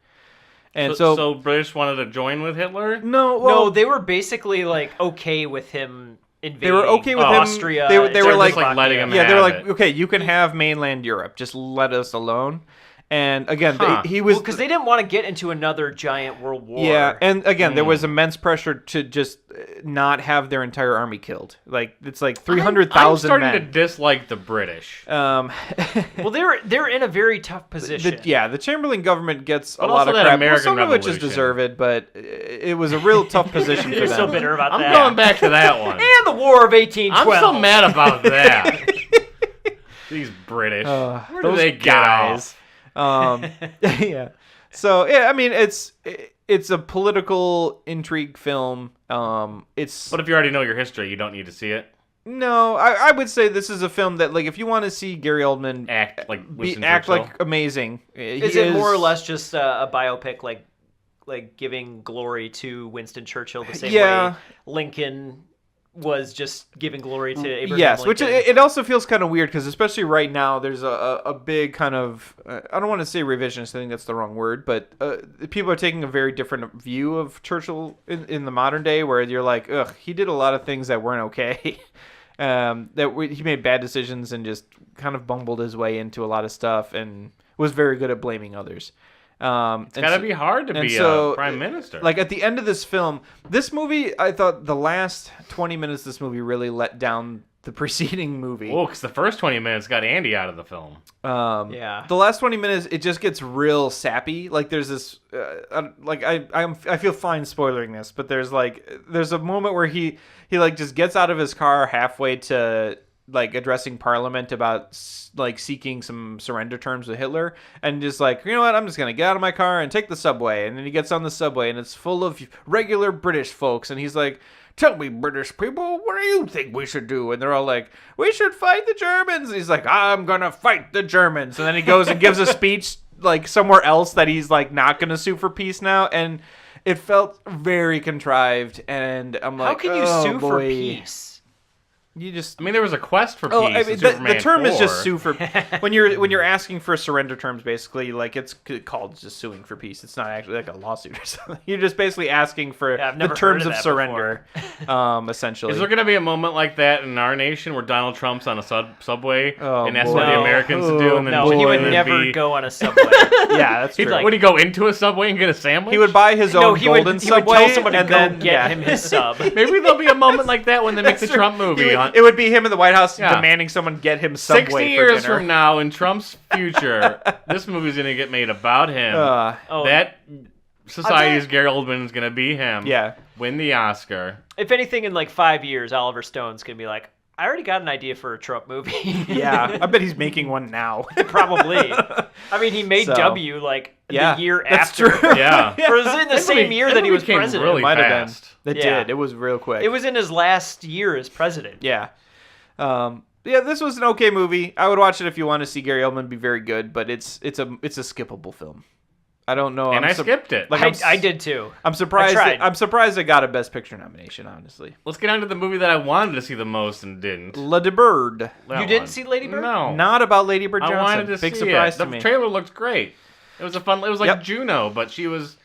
And so British wanted to join with Hitler? No, they were basically okay with him invading. They were okay with Austria. him. They were just letting him. Yeah, they were have like, it. okay, you can have mainland Europe, just let us alone. And again, he was because they didn't want to get into another giant world war. Yeah, and again, there was immense pressure to just not have their entire army killed. It's 300,000 I'm starting men. to dislike the British. Well, they're in a very tough position. The Chamberlain government gets a But lot also of that crap. American Some of which is Revolution. deserved, but it was a real tough position for You're them. so bitter about I'm that. going back to that one. And the War of 1812. I'm so mad about that. These British. Where do Those they get guys. off? Yeah. So yeah, I mean it's a political intrigue film. It's But if you already know your history, you don't need to see it. no, I would say this is a film that like if you want to see Gary Oldman Act like Winston act Churchill. like amazing, Is it more or less just a biopic, like giving glory to Winston Churchill the same way Lincoln was just giving glory to Abraham yes, Lincoln? which it also feels kind of weird because especially right now there's a big kind of I don't want to say revisionist, I think that's the wrong word, but people are taking a very different view of Churchill in the modern day where you're like, ugh, he did a lot of things that weren't okay. He made bad decisions and just kind of bumbled his way into a lot of stuff and was very good at blaming others. It's gotta be hard to be a prime minister. Like at the end of this movie, I thought the last 20 minutes of this movie really let down the preceding movie. Oh, because the first 20 minutes got Andy out of the film. The last 20 minutes, it just gets real sappy. Like there's this, I feel fine spoiling this, but there's a moment where he like just gets out of his car halfway to like addressing Parliament about like seeking some surrender terms with Hitler, and just like, you know what, I'm just gonna get out of my car and take the subway. And then he gets on the subway and it's full of regular British folks, and he's like, tell me, British people, what do you think we should do? And they're all like, we should fight the Germans. And he's like, I'm gonna fight the Germans. And then he goes and gives a speech like somewhere else that he's like not gonna sue for peace now. And it felt very contrived, and I'm like, how can you sue for peace? You just, I mean, there was a quest for peace. I mean, in Superman the term 4. is just sue for when you're asking for surrender terms. Basically, like it's called just suing for peace. It's not actually like a lawsuit or something. You're just basically asking for the terms of surrender. Essentially, is there going to be a moment like that in our nation where Donald Trump's on a subway and that's what the No. Americans do? And then he would and then never go on a subway. Yeah, that's true. Would he go into a subway and get a sandwich? He would buy his own golden he subway, would tell someone to and go then get him his sub. Maybe there'll be a moment like that when they make the Trump movie. It would be him in the White House Yeah. demanding someone get him Subway 60 for years dinner. from now, in Trump's future, this movie's going to get made about him. That Society's Gary Oldman is going to be him. Yeah. Win the Oscar. If anything, in like 5 years, Oliver Stone's going to be like, I already got an idea for a Trump movie. Yeah, I bet he's making one now. Probably. I mean, he made W like the year that's after. true. Yeah. Or was it in the same year that he was came president? really Might have been. fast. It Yeah. did. It was real quick. It was in his last year as president. Yeah. Yeah, this was an okay movie. I would watch it if you want to see Gary Oldman be very good, but it's a skippable film. I don't know. And I skipped it. I did too. I'm surprised. I tried. I'm surprised it got a Best Picture nomination. Honestly, Let's get on to the movie that I wanted to see the most and didn't. Lady Bird. That You didn't one. see Lady Bird? No. Not about Lady Bird Johnson. I wanted to Big see surprise it. to The me. trailer looked great. It was like Yep. Juno, but she was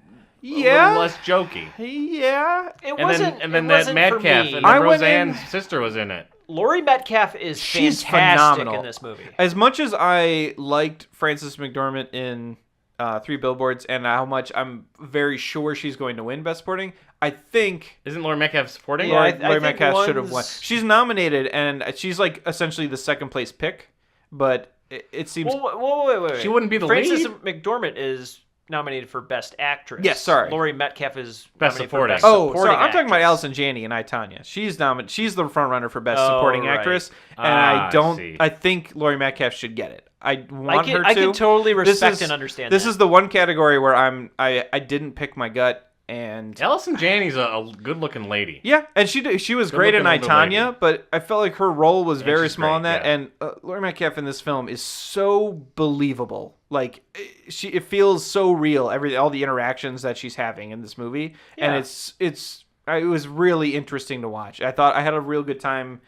a Yeah. little less jokey. Yeah. It And wasn't. then it that wasn't for Madcap me. and then I went in- Roseanne's sister was in it. Laurie Metcalf is She's fantastic phenomenal in this movie. As much as I liked Frances McDormand in Three Billboards, and how much I'm very sure she's going to win Best Supporting, I think Isn't Laurie Metcalf supporting? Yeah, Laurie I think Metcalf should have won. one's- She's nominated, and she's like essentially the second place pick, but it seems. Well, wait. She wouldn't be the Frances lead? McDormand is nominated for Best Actress. Yes, sorry. Laurie Metcalf is Best nominated Supporting. For Best Oh, Supporting sorry. I'm talking about Actress. Allison Janney and I, Tanya. She's the front runner for Best Oh, Supporting right. Actress, and I I don't. see. I think Laurie Metcalf should get it. I want her to. I can totally This respect is- and understand This that. is the one category where I didn't pick my gut, and Allison Janney's a good-looking lady. yeah, and she was great in I, Good-looking older Tanya, lady. but I felt like her role was very she's small great, in that, yeah. and Laurie Metcalf in this film is so believable. Like it feels so real. All the interactions that she's having in this movie, and Yeah. it was really interesting to watch. I thought I had a real good time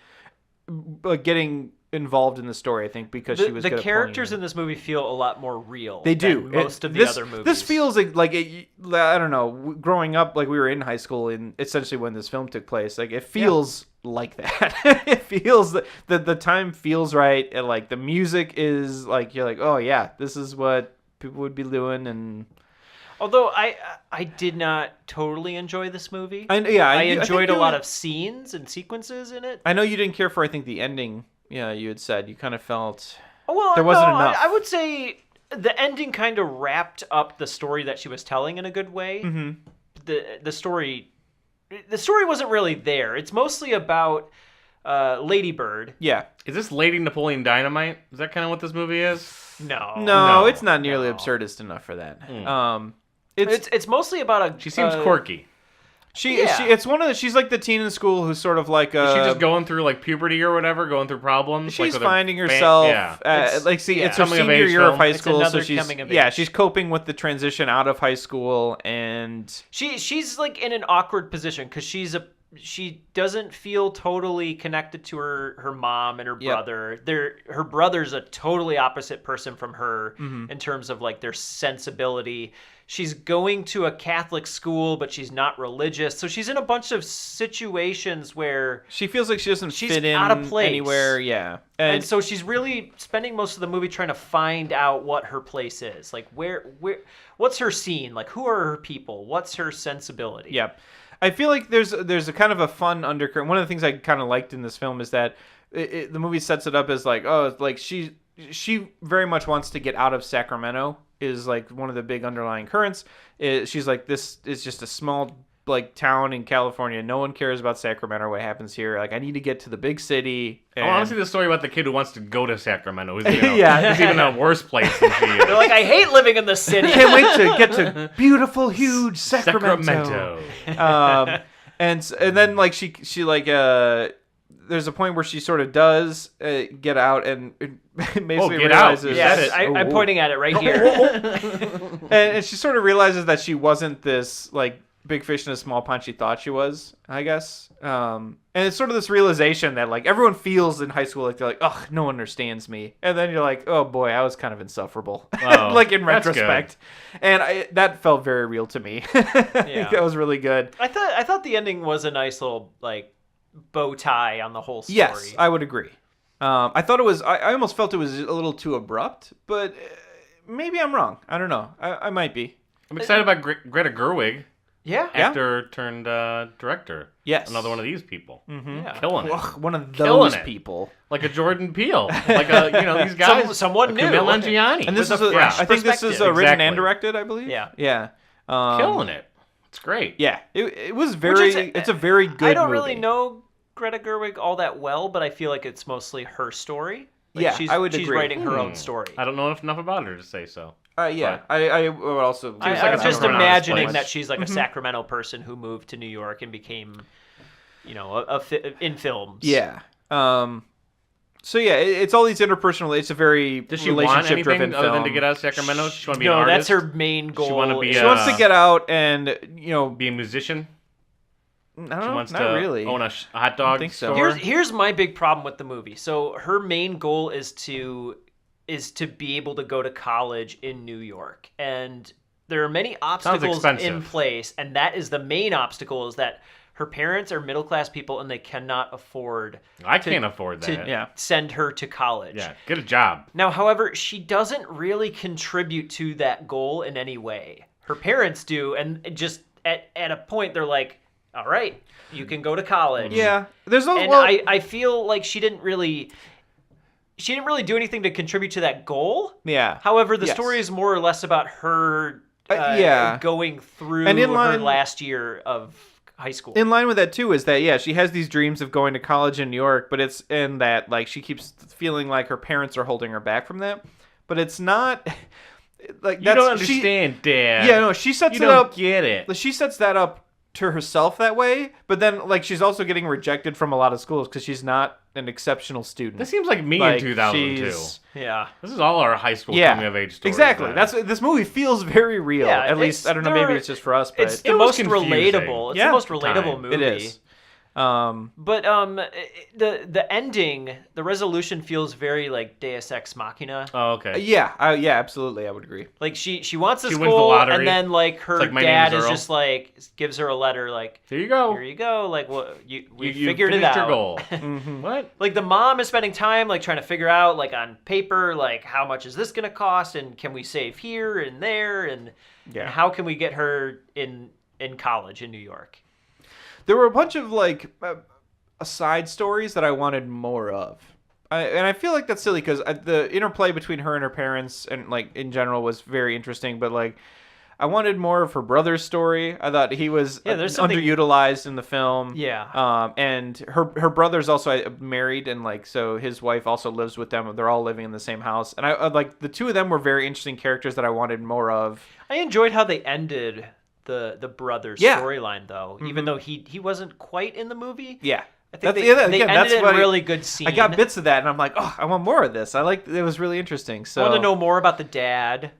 getting involved in the story. I think because she was the good at characters pulling in this movie feel a lot more real. They do. than most of the this, other movies. This feels like I don't know. Growing up, like we were in high school, and essentially when this film took place, like it feels like that. It feels that the time feels right, and like the music is like you're like, oh yeah, this is what people would be doing, and Although I did not totally enjoy this movie. I enjoyed a lot of scenes and sequences in it. I know you didn't care for. I think the ending. Yeah, you had said you kind of felt. Well, there wasn't no, enough. I would say the ending kind of wrapped up the story that she was telling in a good way. Mm-hmm. the story wasn't really there. It's mostly about Lady Bird. Yeah. Is this Lady Napoleon Dynamite? Is that kind of what this movie is? No, it's not nearly absurdist enough for that. It's mostly about She seems quirky. It's one of the, she's like the teen in school who's sort of like is she just going through like puberty or whatever, going through problems? She's like finding herself. It's her senior year of high school, so she's she's coping with the transition out of high school, and she's like in an awkward position because she doesn't feel totally connected to her mom and her brother. Her brother's a totally opposite person from her in terms of like their sensibility. She's going to a Catholic school, but she's not religious. So she's in a bunch of situations where she feels like she doesn't fit in out of place anywhere. Yeah. And so she's really spending most of the movie trying to find out what her place is. Like where what's her scene? Like who are her people? What's her sensibility? Yep. I feel like there's a kind of a fun undercurrent. One of the things I kind of liked in this film is that the movie sets it up as like, oh, like she very much wants to get out of Sacramento, is like one of the big underlying currents. She's like, this is just a small like town in California. No one cares about Sacramento or what happens here. Like, I need to get to the big city. And... I want to see the story about the kid who wants to go to Sacramento. It's even a worse place than she is. They're like, I hate living in the city. Can't wait to get to beautiful, huge Sacramento. And then like she like there's a point where she sort of does get out and basically realizes. Yes, I'm pointing at it right here. and she sort of realizes that she wasn't this like big fish in a small pond she thought she was, I guess. And it's sort of this realization that like everyone feels in high school, like they're like, oh, no one understands me. And then you're like, oh boy, I was kind of insufferable. Oh, like in retrospect. And that felt very real to me. That was really good. I thought the ending was a nice little like bow tie on the whole story. Yes, I would agree. I thought it was, I almost felt it was a little too abrupt, but maybe I'm wrong. I don't know. I might be. I'm excited about Greta Gerwig. Yeah. Actor turned director. Yes. Another one of these people. Mm-hmm. Yeah. Killing it. One of those people. Like a Jordan Peele. Like these guys. Someone new. Camille Nanjiani. And this is I think this is written and directed, I believe. Yeah. Yeah. Killing it. It's great. Yeah. It was very, it's a very good movie. I don't really know Greta Gerwig all that well, but I feel like it's mostly her story. Like I would agree. She's writing her own story. I don't know enough about her to say so. Yeah, I would also. I'm just imagining that she's like a Sacramento person who moved to New York and became, in films. Yeah. So yeah, it's all these interpersonal. It's a very relationship-driven film. Other than to get out of Sacramento? Does she want to be an artist? That's her main goal. She wants to get out and be a musician. I don't know. Not really. Own a hot dog. I think so. Store. Here's my big problem with the movie. So her main goal is to be able to go to college in New York. And there are many obstacles in place, and that is the main obstacle, is that her parents are middle-class people and they cannot afford can't afford that. To send her to college. Yeah, get a job. Now, however, she doesn't really contribute to that goal in any way. Her parents do, and just at a point they're like, all right, you can go to college. Yeah. I feel like she didn't really do anything to contribute to that goal. Yeah. However, the story is more or less about her going through her last year of high school. In line with that too is that she has these dreams of going to college in New York, but it's in that like she keeps feeling like her parents are holding her back from that. But it's not like you don't understand, Dad. Yeah, no, she sets it up. You don't get it. She sets that up to herself that way, but then like she's also getting rejected from a lot of schools because she's not an exceptional student. This seems like me in 2002. Yeah, this is all our high school coming of age stories. Exactly. This movie feels very real. Yeah, at least I don't know. Maybe it's just for us, but it's the most relatable. It's the most relatable movie. It is. But the ending, the resolution feels very like Deus Ex Machina. Oh, okay. Yeah, absolutely, I would agree. Like she wants a wins school, the lottery. and then like her dad is just like gives her a letter like, here you go. Here you go. Like we figured it out. Your goal. Mm-hmm. What? Like the mom is spending time like trying to figure out like on paper like how much is this gonna cost, and can we save here and there, and how can we get her in college in New York. There were a bunch of like side stories that I wanted more of, and I feel like that's silly because the interplay between her and her parents and like in general was very interesting. But like, I wanted more of her brother's story. I thought he was underutilized in the film. Yeah. And her brother's also married, and like so his wife also lives with them. They're all living in the same house, and I like the two of them were very interesting characters that I wanted more of. I enjoyed how they ended the brother's storyline, though, even though he wasn't quite in the movie. Yeah. I think they ended in a really good scene. I got bits of that, and I'm like, oh, I want more of this. It was really interesting. So I want to know more about the dad.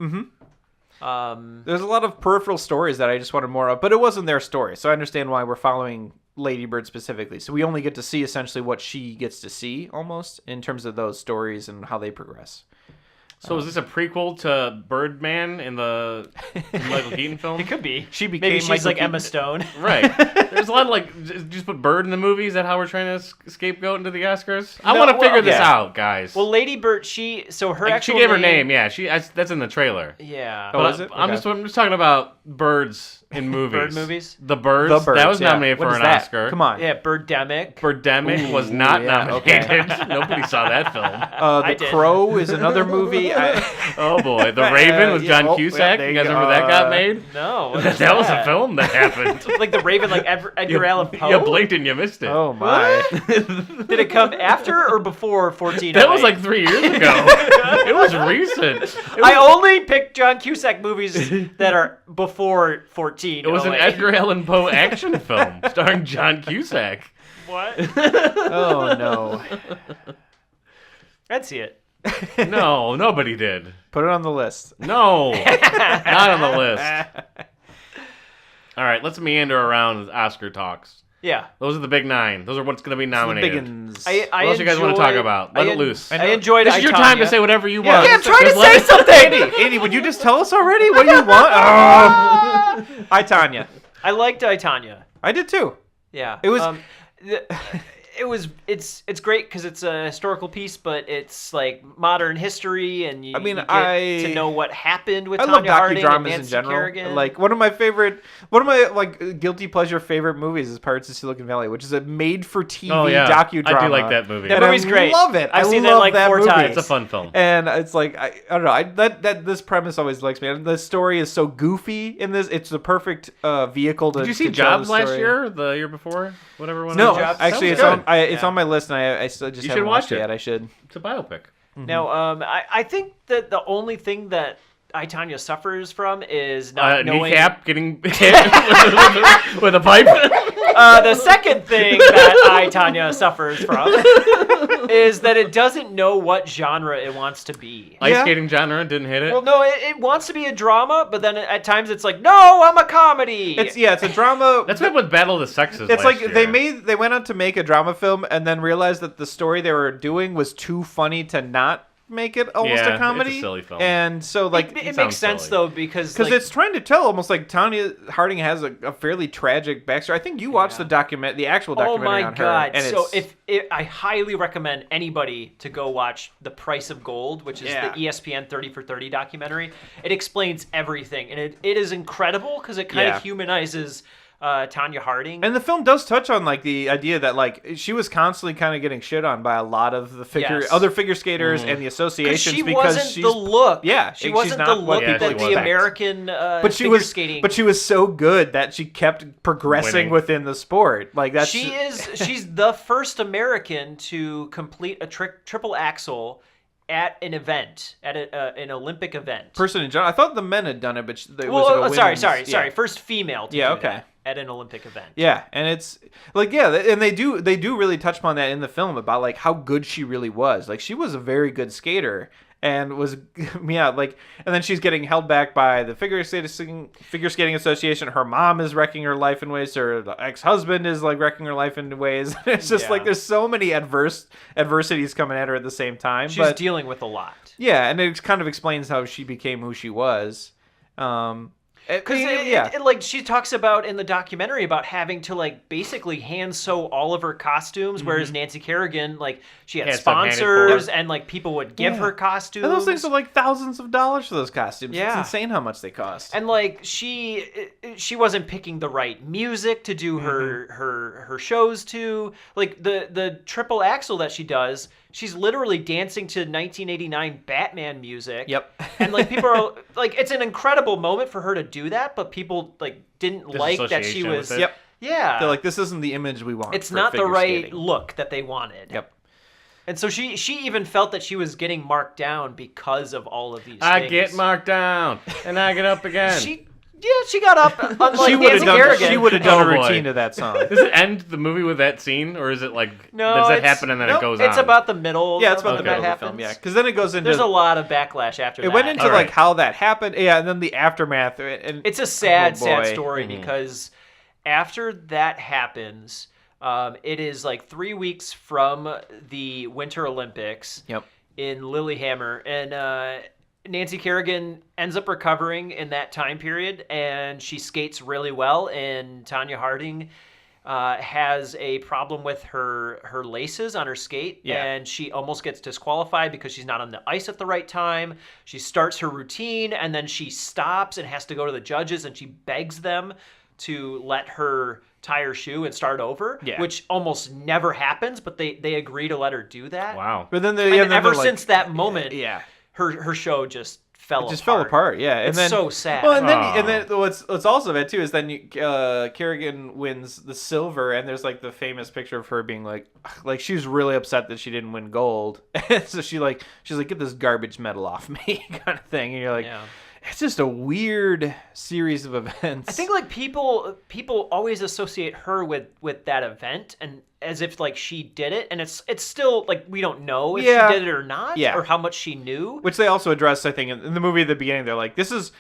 There's a lot of peripheral stories that I just wanted more of, but it wasn't their story. So I understand why we're following Lady Bird specifically. So we only get to see essentially what she gets to see, almost, in terms of those stories and how they progress. So is this a prequel to Birdman in the Michael Keaton film? It could be. She became Maybe she's Michael like Keaton. Emma Stone. Right. There's a lot of like, just put Bird in the movie. Is that how we're trying to scapegoat into the Oscars? I want to figure this out, guys. Well, Lady Bird, she gave her name. Yeah, that's in the trailer. Yeah. Oh, is it? I'm just talking about birds in movies. Bird movies? The Birds. That was nominated for an Oscar. Come on. Yeah, Birdemic. Birdemic was not nominated. Okay. Nobody saw that film. The Crow is another movie. Oh boy, The Raven with John Cusack. You guys remember that got made? No. That was a film that happened. Like The Raven, like Edgar Allan Poe? You blinked and you missed it. Oh my. Did it come after or before 1408? That was like 3 years ago. It was recent. I only picked John Cusack movies that are before 14. It was an Edgar Allan Poe action film starring John Cusack. What? Oh no. I'd see it. No, nobody did. Put it on the list. No, not on the list. All right, let's meander around with Oscar talks. Yeah. Those are the big 9. Those are what's going to be nominated. Biggins. What else you guys want to talk about? Let it loose. I enjoyed This is your time to say whatever you want. Yeah, I'm trying to say something! Andy, would you just tell us already? What do you want? Oh. I, Tanya. I liked I, Tanya. I did too. Yeah. It was... It's great because it's a historical piece, but it's like modern history, and you get to know what happened with Tanya Harding and Nancy in general. Kerrigan. Like one of my like guilty pleasure favorite movies is Pirates of Silicon Valley, which is a made-for-TV docudrama. I do like that movie. That movie's great. I love it. I've seen that like 4 times. It's a fun film. And it's like I don't know. This premise always likes me. And the story is so goofy in this. It's the perfect vehicle to. Did you see Jobs last year? The year before? Whatever one. No, Jobs? actually, it's on my list, and I still just haven't watched it yet. I should. It's a biopic. Mm-hmm. Now, I think that the only thing that I, Tanya suffers from is not knowing... Kneecap getting hit with a pipe? The second thing that I, Tanya suffers from is that it doesn't know what genre it wants to be. Ice skating genre didn't hit it? Well, no, it wants to be a drama, but then at times it's like, no, I'm a comedy. It's a drama. That's what with Battle of the Sexes. It's like year. they went on to make a drama film and then realized that the story they were doing was too funny to not make it almost a comedy. It's a silly film. And so like it makes sense silly. though because it's trying to tell almost like Tanya Harding has a fairly tragic backstory. I think you watched the actual documentary on her. Oh my god! And so if I highly recommend anybody to go watch The Price of Gold, which is the ESPN 30 for 30 documentary. It explains everything, and it is incredible because it kind of humanizes Tanya Harding. And the film does touch on like the idea that like she was constantly kind of getting shit on by a lot of the other figure skaters and the associations she because wasn't she's the look. Yeah, she wasn't the look that the American figure skating. But she was so good that she kept progressing within the sport. Like that's she's the first American to complete a triple axel at an event, at an Olympic event. Person in general. I thought the men had done it, but sorry. First female to do that at an Olympic event. Yeah, and it's like and they do really touch upon that in the film about like how good she really was. Like she was a very good skater. And was and then she's getting held back by the figure skating association. Her mom is wrecking her life in ways. Her ex-husband is like wrecking her life in ways. It's just like there's so many adversities coming at her at the same time. She's dealing with a lot. Yeah, and it kind of explains how she became who she was. Because like she talks about in the documentary about having to like basically hand sew all of her costumes, whereas Nancy Kerrigan like she had sponsors and like people would give her costumes. And those things are like thousands of dollars for those costumes. Yeah. It's insane how much they cost. And like she wasn't picking the right music to do her shows to. Like the triple axel that she does, she's literally dancing to 1989 Batman music. Yep. And like people are like, it's an incredible moment for her to do that, but people like didn't like that she Disassociation was. with it. Yep. Yeah. They're like, this isn't the image we want. It's for not the figure right skating. look that they wanted. Yep. And so she even felt that she was getting marked down because of all of these I things. get marked down, and I get up again. She got up. Unlike She would have Nancy done. Kerrigan. She would have done Oh, a boy. routine to that song. Does it end the movie with that scene, or is it like No, does that it's- happen and then nope, it goes It's on? about the middle. Yeah, it's about of the when middle that of the film. happens. Yeah, because then it goes into. There's a lot of backlash after It that. went into All like right. how that happened. Yeah, and then the aftermath. And It's a sad, oh, sad boy. story because after that happens, it is like 3 weeks from the Winter Olympics. Yep. In Lillehammer, and Nancy Kerrigan ends up recovering in that time period, and she skates really well. And Tanya Harding has a problem with her laces on her skate, and she almost gets disqualified because she's not on the ice at the right time. She starts her routine, and then she stops and has to go to the judges, and she begs them to let her tie her shoe and start over, which almost never happens, but they agree to let her do that. Wow. But then And ever since that moment, yeah, her show just fell apart. just fell apart. Yeah, and It's then, so sad. Well, and Aw. then what's also bad too is then Kerrigan wins the silver, and there's like the famous picture of her being like she's really upset that she didn't win gold, and so she's like get this garbage medal off me kind of thing, and you're like. Yeah. It's just a weird series of events. I think like people always associate her with that event, and as if like she did it, and it's still like we don't know if she did it or not, or how much she knew. Which they also addressed, I think, in the movie at the beginning. They're like, this is,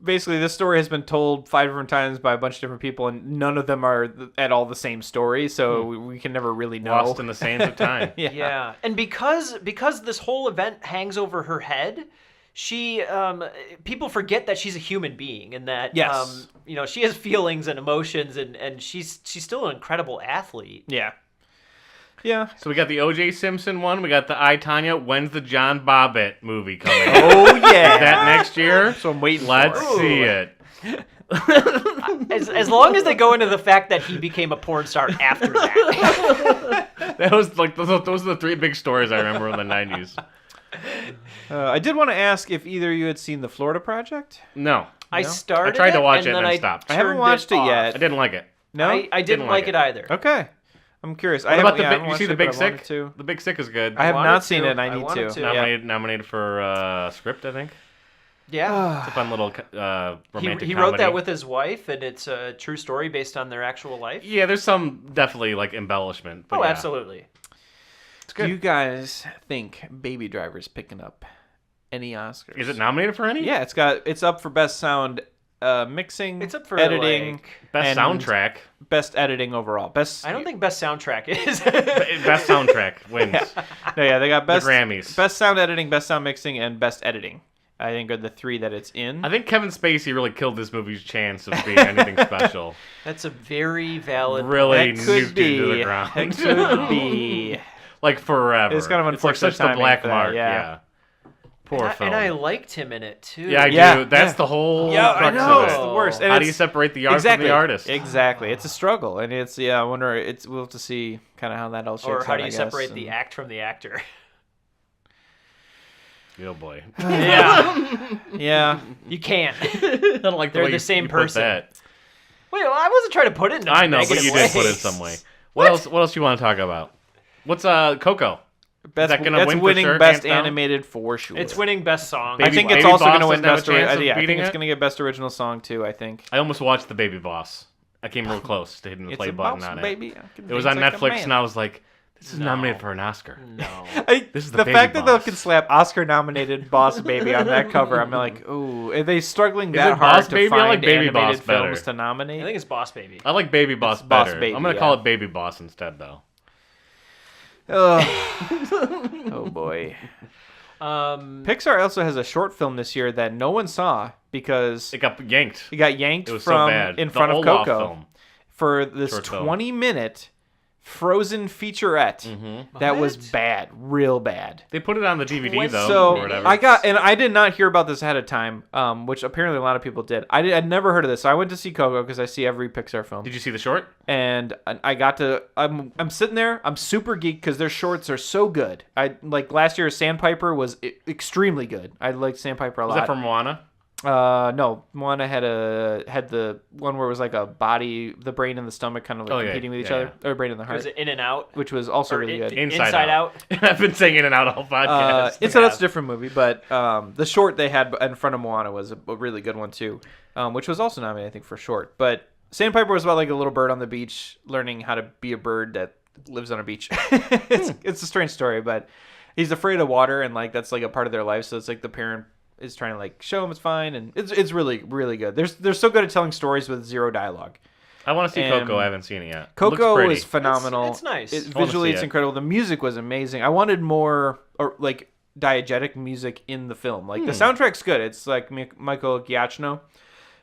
basically this story has been told 5 different times by a bunch of different people, and none of them are at all the same story, so we can never really know. Lost in the sands of time. Yeah. And because this whole event hangs over her head, she people forget that she's a human being, and that she has feelings and emotions, and she's still an incredible athlete. Yeah. So we got the O.J. Simpson one. We got the I, Tanya. When's the John Bobbitt movie coming? Oh yeah. Is that next year? So I'm waiting. Let's for. see it. As long as they go into the fact that he became a porn star after that. That was like those are the 3 big stories I remember in the 90s. I did want to ask if either of you had seen the Florida Project. No. I started. I tried to watch and it then and I stopped. I haven't turned watched it off. yet. I didn't like it. No, I didn't like it either. Okay, I'm curious. What about you see the Big Sick? To. The Big Sick is good. I have wanted not seen to. it. And I I need wanted to. to. Yeah. Nominated for script, I think. Yeah. It's a fun little romantic He comedy. wrote that with his wife, and it's a true story based on their actual life. Yeah, there's some definitely like embellishment. But Oh, yeah. absolutely. It's Do good. you guys think Baby Driver's picking up any Oscars? Is it nominated for any? Yeah, it's up for best sound mixing. It's up for editing, like, Best and soundtrack. best editing overall. Best. I don't think best soundtrack is. Best soundtrack wins. No, yeah, they got best Grammys. best sound editing, best sound mixing, and best editing. I think are the 3 that it's in. I think Kevin Spacey really killed this movie's chance of being anything special. That's a very valid. Really That could nuked into the be. ground. It could be. Like forever. It's kind of like unfortunate such the timing black for that, mark. yeah. Yeah. Poor film. And I liked him in it too. Yeah, I Yeah, do. That's yeah. the whole Yeah, I crux know. of It's it. the worst. And How do you it's- separate the art exactly. from the artist? Exactly. It's a struggle, and it's I wonder. We'll have to see kind of how that all shakes out. Or how do I you guess, separate the and- act from the actor? Oh boy. Yeah, Yeah. you can't. I don't like the They're way the you- same you put person. that. Wait, well, I wasn't trying to put it in a I know, but negative you way. did put it some way. What else? What else you want to talk about? What's Coco? Best, that gonna that's win for winning sure, best hands down? animated for sure. It's winning best song. I think it's Baby also Boss going to win doesn't have a best. chance of I think beating it's it? going to get best original song too. I think. I almost watched the Baby Boss. I came real close to hitting the It's play a button boss, on it. baby. It was on Netflix, and I was like, "This is No. nominated for an Oscar." No. This is the the fact Baby that they Boss. can slap Oscar-nominated Boss Baby on that cover. I'm like, ooh, are they struggling Is that it hard Boss to Baby? I find like Baby Boss animated films better. to nominate? I think it's Boss Baby. I like Baby Boss It's Boss better. Baby, I'm gonna yeah. call it Baby Boss instead, though. Oh boy. Pixar also has a short film this year that no one saw because It got yanked. it got yanked It was so from bad. in The front of Olaf Coco film. for this Short film. 20-minute Frozen featurette that was bad, real bad. They put it on the DVD though. So or whatever. I did not hear about this ahead of time, which apparently a lot of people did. I'd never heard of this. So I went to see Coco because I see every Pixar film. Did you see the short? And I got to. I'm sitting there. I'm super geeked because their shorts are so good. I like last year's Sandpiper was extremely good. I liked Sandpiper a lot. Was that from Moana? No, Moana had the one where it was like a body, the brain and the stomach kind of like competing with each other, or brain and the heart. Was it In and Out? Which was also really good. Inside Out. I've been saying In and Out all podcast. Inside Out's a different movie, but the short they had in front of Moana was a really good one too, which was also nominated I think for short. But Sandpiper was about like a little bird on the beach learning how to be a bird that lives on a beach. It's a strange story, but he's afraid of water and like that's like a part of their life. So it's like the parent is trying to like show him it's fine, and it's really really good. They're so good at telling stories with zero dialogue. I want to see Coco. I haven't seen it yet. Coco is phenomenal. It's nice. Visually, it's incredible. The music was amazing. I wanted more or like diegetic music in the film. Like the soundtrack's good. It's like Michael Giacchino,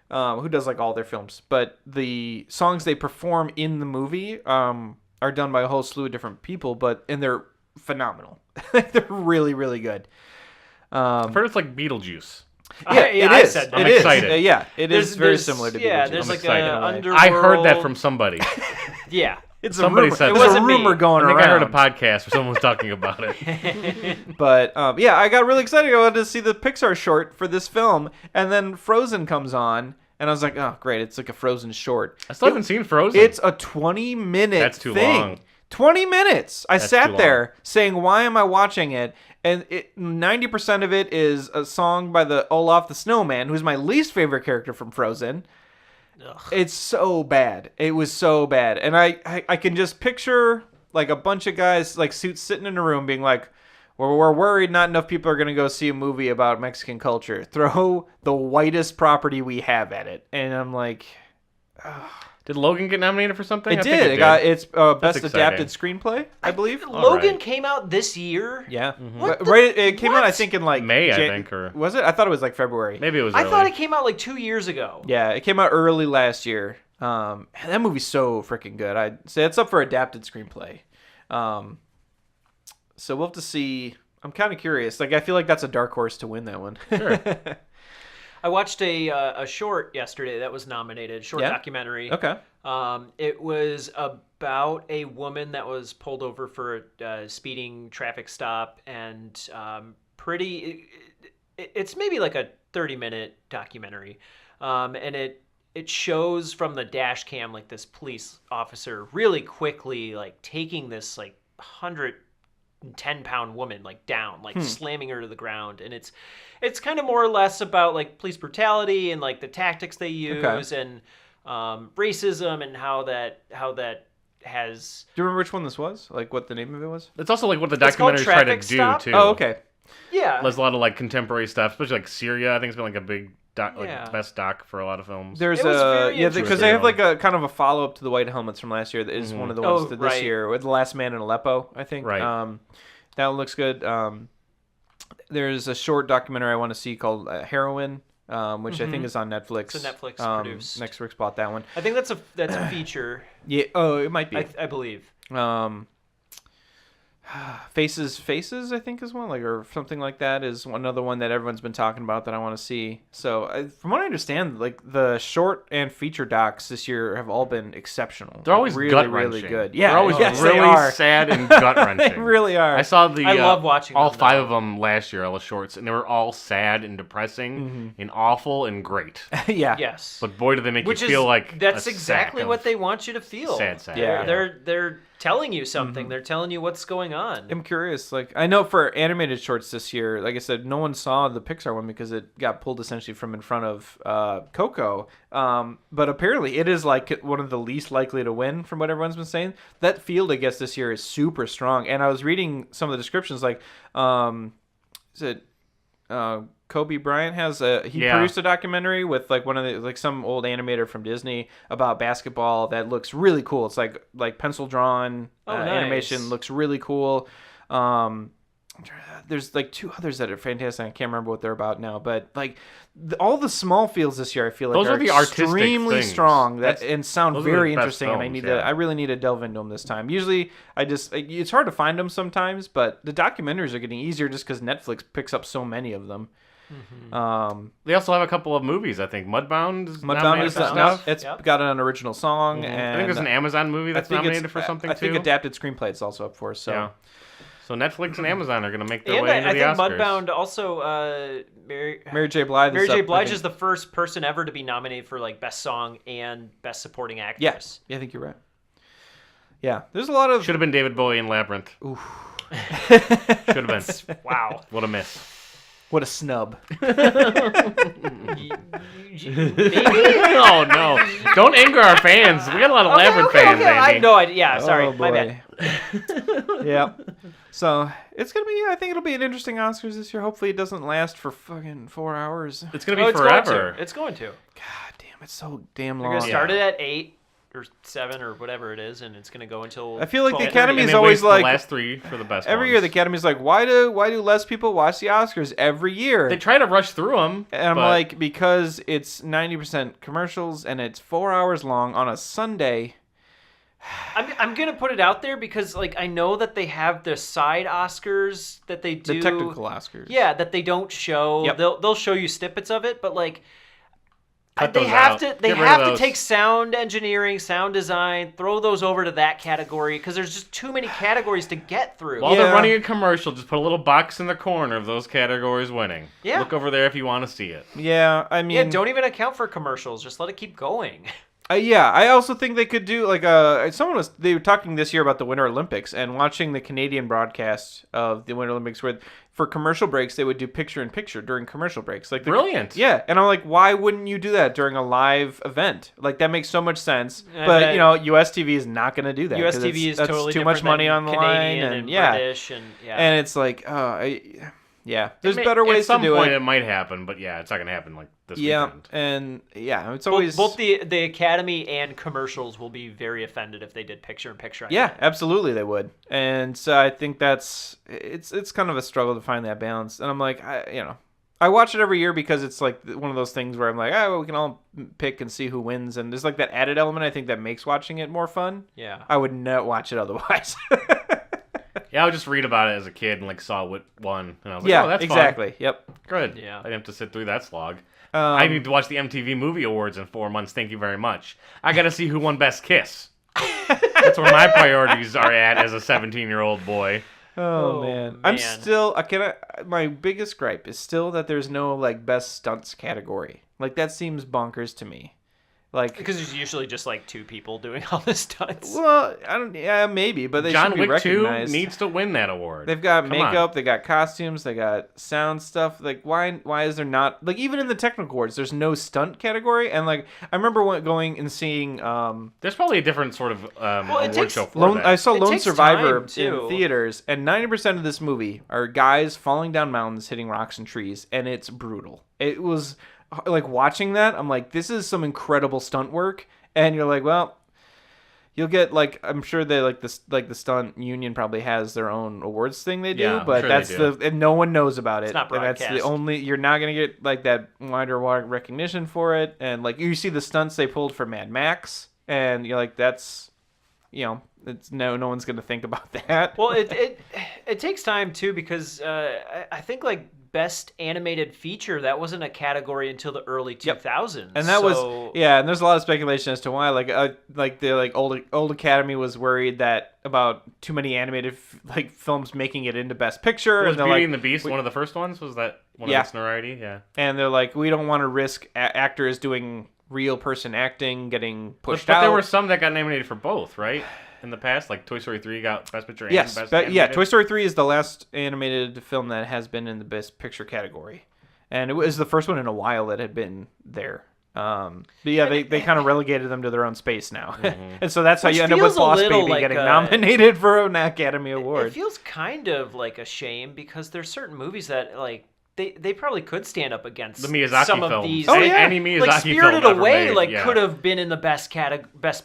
who does like all their films, but the songs they perform in the movie are done by a whole slew of different people, and they're phenomenal. They're really really good. I've heard it's like Beetlejuice. Yeah, it is. Said I'm excited. Yeah, it is very similar to Beetlejuice. Yeah, there's like excited. a underworld. I heard that from somebody. Yeah. Somebody said it that. was a rumor going around. I think I heard a podcast where someone was talking about it. But yeah, I got really excited. I wanted to see the Pixar short for this film, and then Frozen comes on, and I was like, oh great, it's like a Frozen short. I still haven't seen Frozen. It's a 20-minute That's too thing. long. 20 minutes. I That's sat too there saying, why am I watching it? And 90% of it is a song by the Olaf the Snowman, who's my least favorite character from Frozen. Ugh. It's so bad. It was so bad. And I can just picture like a bunch of guys like suits sitting in a room being like, well, we're worried not enough people are going to go see a movie about Mexican culture. Throw the whitest property we have at it. And I'm like... ugh. Did Logan get nominated for something? It I did. think it It got did. its best exciting. adapted screenplay, I believe. Logan right. came out this year? Yeah. What the- Right. It came out, I what? think, in like May, I think, or was it? I thought it was like February. maybe it was. I early. thought it came out like 2 years ago. Yeah, it came out early last year. That movie's so freaking good. I'd say it's up for adapted screenplay. So we'll have to see. I'm kind of curious. Like, I feel like that's a dark horse to win that one. Sure. I watched a short yesterday that was nominated, short documentary. Okay. It was about a woman that was pulled over for a speeding traffic stop, and it's maybe like a 30-minute documentary, and it shows from the dash cam like this police officer really quickly like taking this like 110-pound woman like down, like slamming her to the ground, and it's kind of more or less about like police brutality and like the tactics they use and racism and how that has. Do you remember which one this was? Like what the name of it was? It's also like what the It's called documentaries try to Traffic do Stop. too. Oh, okay. Yeah. There's a lot of like contemporary stuff, especially like Syria. I think it's been like a big Yeah. best doc for a lot of films. There's It was very because they have like a kind of a follow up to the White Helmets from last year. That is one of the ones this right. year with The Last Man in Aleppo, I think. Right. That one looks good. There's a short documentary I want to see called Heroin, which I think is on Netflix. It's a Netflix produced. Netflix bought that one. I think that's a feature. Yeah. Oh, it might be. I believe. Faces, I think is one, like, or something like that is another one that everyone's been talking about that I want to see. So, from what I understand, like the short and feature docs this year have all been exceptional. They're always really, gut-wrenching. really good. Yeah, they're always yes, they really are. sad and gut wrenching. They really are. I saw I love watching all them, 5 though. of them last year, all the shorts, and they were all sad and depressing and awful and great. Yeah. Yes. But boy, do they make Which you is feel like that's a exactly sack of what they want you to feel. sad. Yeah. They're telling you something. They're telling you what's going on. I'm curious. Like, I know for animated shorts this year, like I said, no one saw the Pixar one because it got pulled essentially from in front of Coco. But apparently, it is like one of the least likely to win, from what everyone's been saying. That field, I guess, this year is super strong. And I was reading some of the descriptions, like, is it Kobe Bryant has produced a documentary with like one of the like some old animator from Disney about basketball that looks really cool. It's like pencil drawn nice. animation, looks really cool. there's like two others that are fantastic. I can't remember what they're about now, but like all the small fields this year, I feel like those are the artistic extremely things. strong and sound very interesting. Films, and I really need to delve into them this time. Usually, it's hard to find them sometimes, but the documentaries are getting easier just because Netflix picks up so many of them. Mm-hmm. They also have a couple of movies. I think Mudbound is stuff. It's got an original song, and I think there's an Amazon movie that's nominated for something too. I think adapted screenplay it's also up for. So. Yeah. So Netflix and Amazon are going to make their way into the Oscars. I think Mudbound also Mary J. Blige. Mary J. Blige is the first person ever to be nominated for like best song and best supporting actress. Yeah, I think you're right. Yeah, there's a lot of should have been David Bowie in Labyrinth. Ooh. Should have been. Wow, what a miss. What a snub. Oh, no. Don't anger our fans. We got a lot of Labyrinth fans, Andy. I have no idea. Yeah, sorry. My bad. Yeah. So, it's going to be, I think it'll be an interesting Oscars this year. Hopefully it doesn't last for fucking 4 hours. It's going to be forever. It's going to. God damn, it's so damn long. They're going to start it at 8. Or 7 or whatever it is, and it's going to go until. I feel like 12. the Academy is always like the last 3 for the best. Every year the Academy's like, why do less people watch the Oscars every year? They try to rush through them, and I'm like, because it's 90% commercials and it's 4 hours long on a Sunday. I'm gonna put it out there because like I know that they have the side Oscars that they do, the technical Oscars. Yeah, that they don't show. Yep. They'll show you snippets of it, but like. They have to take sound engineering, sound design, throw those over to that category because there's just too many categories to get through. While they're running a commercial, just put a little box in the corner of those categories winning. Yeah. Look over there if you want to see it. Yeah, I mean... Yeah, don't even account for commercials. Just let it keep going. Yeah, I also think they could do, like, they were talking this year about the Winter Olympics and watching the Canadian broadcast of the Winter Olympics where for commercial breaks, they would do picture-in-picture during commercial breaks. Like Brilliant. Yeah, and I'm like, why wouldn't you do that during a live event? Like, that makes so much sense. But, US TV is not going to do that. US TV is totally too much money on the line. And British. And it's like, yeah, there's better ways to do it. At some point it might happen, but yeah, it's not going to happen like this weekend. And yeah, it's always... Both the Academy and commercials will be very offended if they did picture-in-picture. Yeah, absolutely they would. And so I think it's kind of a struggle to find that balance. And I'm like, I watch it every year because it's like one of those things where I'm like, we can all pick and see who wins. And there's like that added element I think that makes watching it more fun. Yeah. I would not watch it otherwise. Yeah, I would just read about it as a kid and like saw what won, and I was like, "Oh, that's exactly. Fun. Yep. Good. Yeah, I didn't have to sit through that slog. I need to watch the MTV Movie Awards in 4 months. Thank you very much. I got to see who won Best Kiss. That's where my priorities are at as a 17-year-old boy. Oh man, I'm still. My biggest gripe is still that there's no like Best Stunts category. Like that seems bonkers to me. Like because there's usually just like 2 people doing all the stunts. Well, I don't. Yeah, maybe, but they should be recognized. John Wick 2 needs to win that award. They've got makeup, they got costumes, they got sound stuff. Like, why is there not like even in the technical awards? There's no stunt category, and like I remember going and seeing. There's probably a different sort of award show for that. I saw Lone Survivor in theaters, and 90% of this movie are guys falling down mountains, hitting rocks and trees, and it's brutal. It was. Like watching that, I'm like, this is some incredible stunt work, and you're like, well, you'll get like, I'm sure they the stunt union probably has their own awards thing they do, but sure that's and no one knows about it. It's not broadcast. And that's you're not gonna get like that wider recognition for it, and like you see the stunts they pulled for Mad Max, and you're like, that's, it's no one's gonna think about that. Well, it takes time too because I think like Best Animated Feature, that wasn't a category until the early 2000s. Yep. And that was and there's a lot of speculation as to why. Like the old Academy was worried that about too many animated films making it into Best Picture. Was Beauty and the Beast one of the first ones? Was that one of its notoriety? Yeah. And they're like, we don't want to risk actors doing real person acting getting pushed out. But there were some that got nominated for both, right? In the past, like Toy Story 3 got Best Picture and Best Animated. Toy Story 3 is the last animated film that has been in the Best Picture category, and it was the first one in a while that had been there. But yeah, they kind of relegated them to their own space now, and so that's how you end up with Boss Baby getting nominated for an Academy Award. It feels kind of like a shame because there's certain movies that like they probably could stand up against the Miyazaki some films. of these. Any Miyazaki like Spirited film Away, ever made, could have been in the best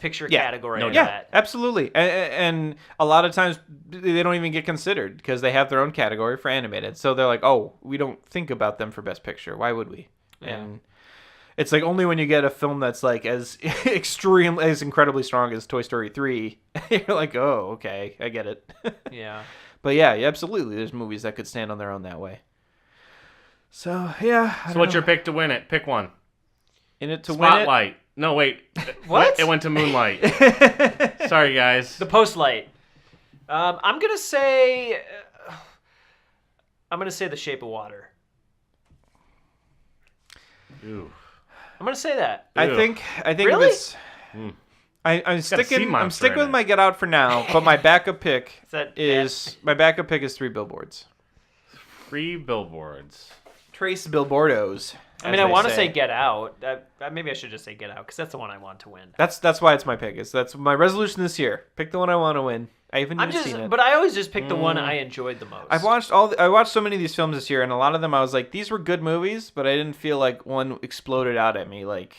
picture category. No of doubt. that. Absolutely. And a lot of times they don't even get considered because they have their own category for animated. So they're like, oh, we don't think about them for best picture. Why would we? Yeah. And it's like only when you get a film that's like as incredibly strong as Toy Story 3, you're like, oh, okay, I get it. Yeah. But yeah, absolutely. There's movies that could stand on their own that way. So, yeah. So what's your pick to win it? Pick one. In it to Spotlight. win it? No, wait. What? It went to Moonlight. Sorry, guys. The Postlight. I'm gonna say The Shape of Water. Ooh. I'm gonna say that. I think Really? if it's... I'm got a sea sticking monster with in it. my Get Out for now, but my backup pick that is 3 Billboards. 3 Billboards. Trace Billboardos. I mean, I want to say Get Out. Maybe I should just say Get Out because that's the one I want to win. That's why it's my pick. That's my resolution this year. Pick the one I want to win. I haven't even seen it. But I always just pick the one I enjoyed the most. I watched so many of these films this year, and a lot of them I was like, these were good movies, but I didn't feel like one exploded out at me like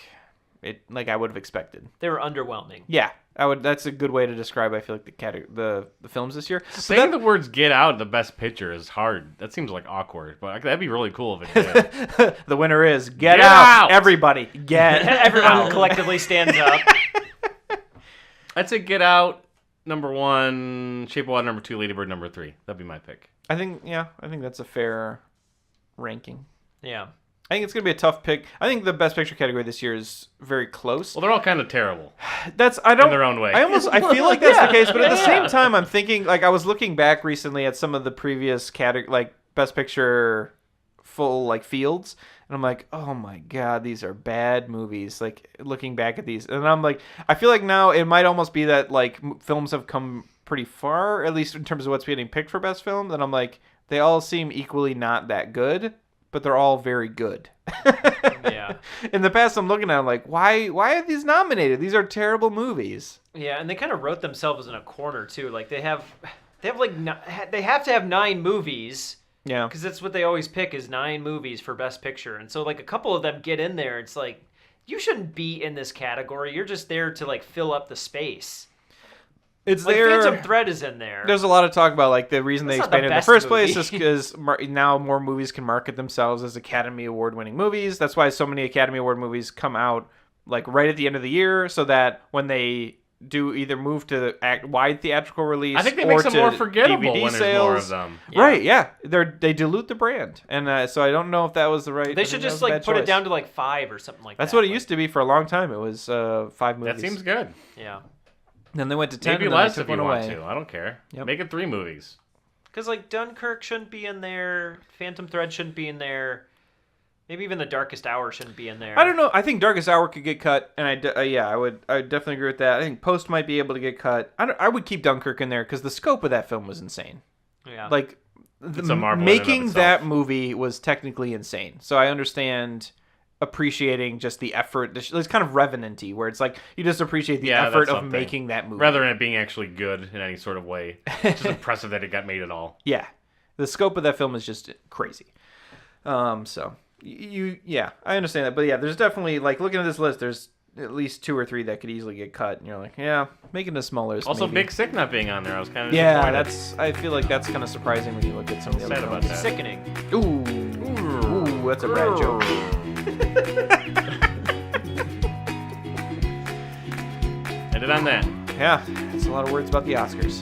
I would have expected. They were underwhelming. Yeah, I would. That's a good way to describe. I feel like the films this year. Saying the words "Get Out" the best picture is hard. That seems like awkward, but that'd be really cool if it did. The winner is Get Out. Everybody, get Everyone out. collectively stands up. I'd say Get Out number 1, Shape of Water number 2, Lady Bird number 3. That'd be my pick. I think that's a fair ranking. Yeah. I think it's gonna be a tough pick. I think the best picture category this year is very close. Well, they're all kind of terrible. In their own way. I feel like that's the case, but at the same time, I'm thinking like I was looking back recently at some of the previous best picture full fields, and I'm like, oh my god, these are bad movies. Like looking back at these, and I'm like, I feel like now it might almost be that films have come pretty far, at least in terms of what's getting picked for best film. And I'm like, they all seem equally not that good, but they're all very good. Yeah. In the past, I'm looking at them like, why are these nominated? These are terrible movies. Yeah, and they kind of wrote themselves in a corner too. Like they have to have 9 movies. Yeah. Because that's what they always pick is 9 movies for Best Picture, and so a couple of them get in there. It's like you shouldn't be in this category. You're just there to fill up the space. It's Phantom Thread is in there. There's a lot of talk about the reason they expanded in the first place is movie. because now more movies can market themselves as Academy Award winning movies. That's why so many Academy Award movies come out right at the end of the year, so that when they do either move to wide theatrical release, I think they make them more forgettable DVD when sales. there's more of them. Yeah. Right? Yeah, they dilute the brand, and so I don't know if that was the right. They should just put it down to 5 or something like that. That's what it used to be for a long time. It was 5 movies. That seems good. Yeah. Then they went to 10. Maybe and less then if they you took one want away. to. I don't care. Yep. Make it 3 movies. Because Dunkirk shouldn't be in there. Phantom Thread shouldn't be in there. Maybe even The Darkest Hour shouldn't be in there. I don't know. I think Darkest Hour could get cut, and I would definitely agree with that. I think Post might be able to get cut. I would keep Dunkirk in there because the scope of that film was insane. Yeah. It's a marvel making in and of that itself. movie was technically insane. So I understand appreciating just the effort. It's kind of Revenant-y, where it's you just appreciate the effort that's of something. making that movie. Rather than it being actually good in any sort of way. It's just impressive that it got made at all. Yeah. The scope of that film is just crazy. So I understand that. But yeah, there's definitely looking at this list, there's at least 2 or 3 that could easily get cut, and you're like, yeah, making it smaller is Also, maybe. Big Sick not being on there, I was kind of Yeah, disappointed. I feel like that's kind of surprising when you look at some of the other Sad about films. that. Sickening. Ooh, that's a bad joke. Ended on that. Yeah, that's a lot of words about the Oscars.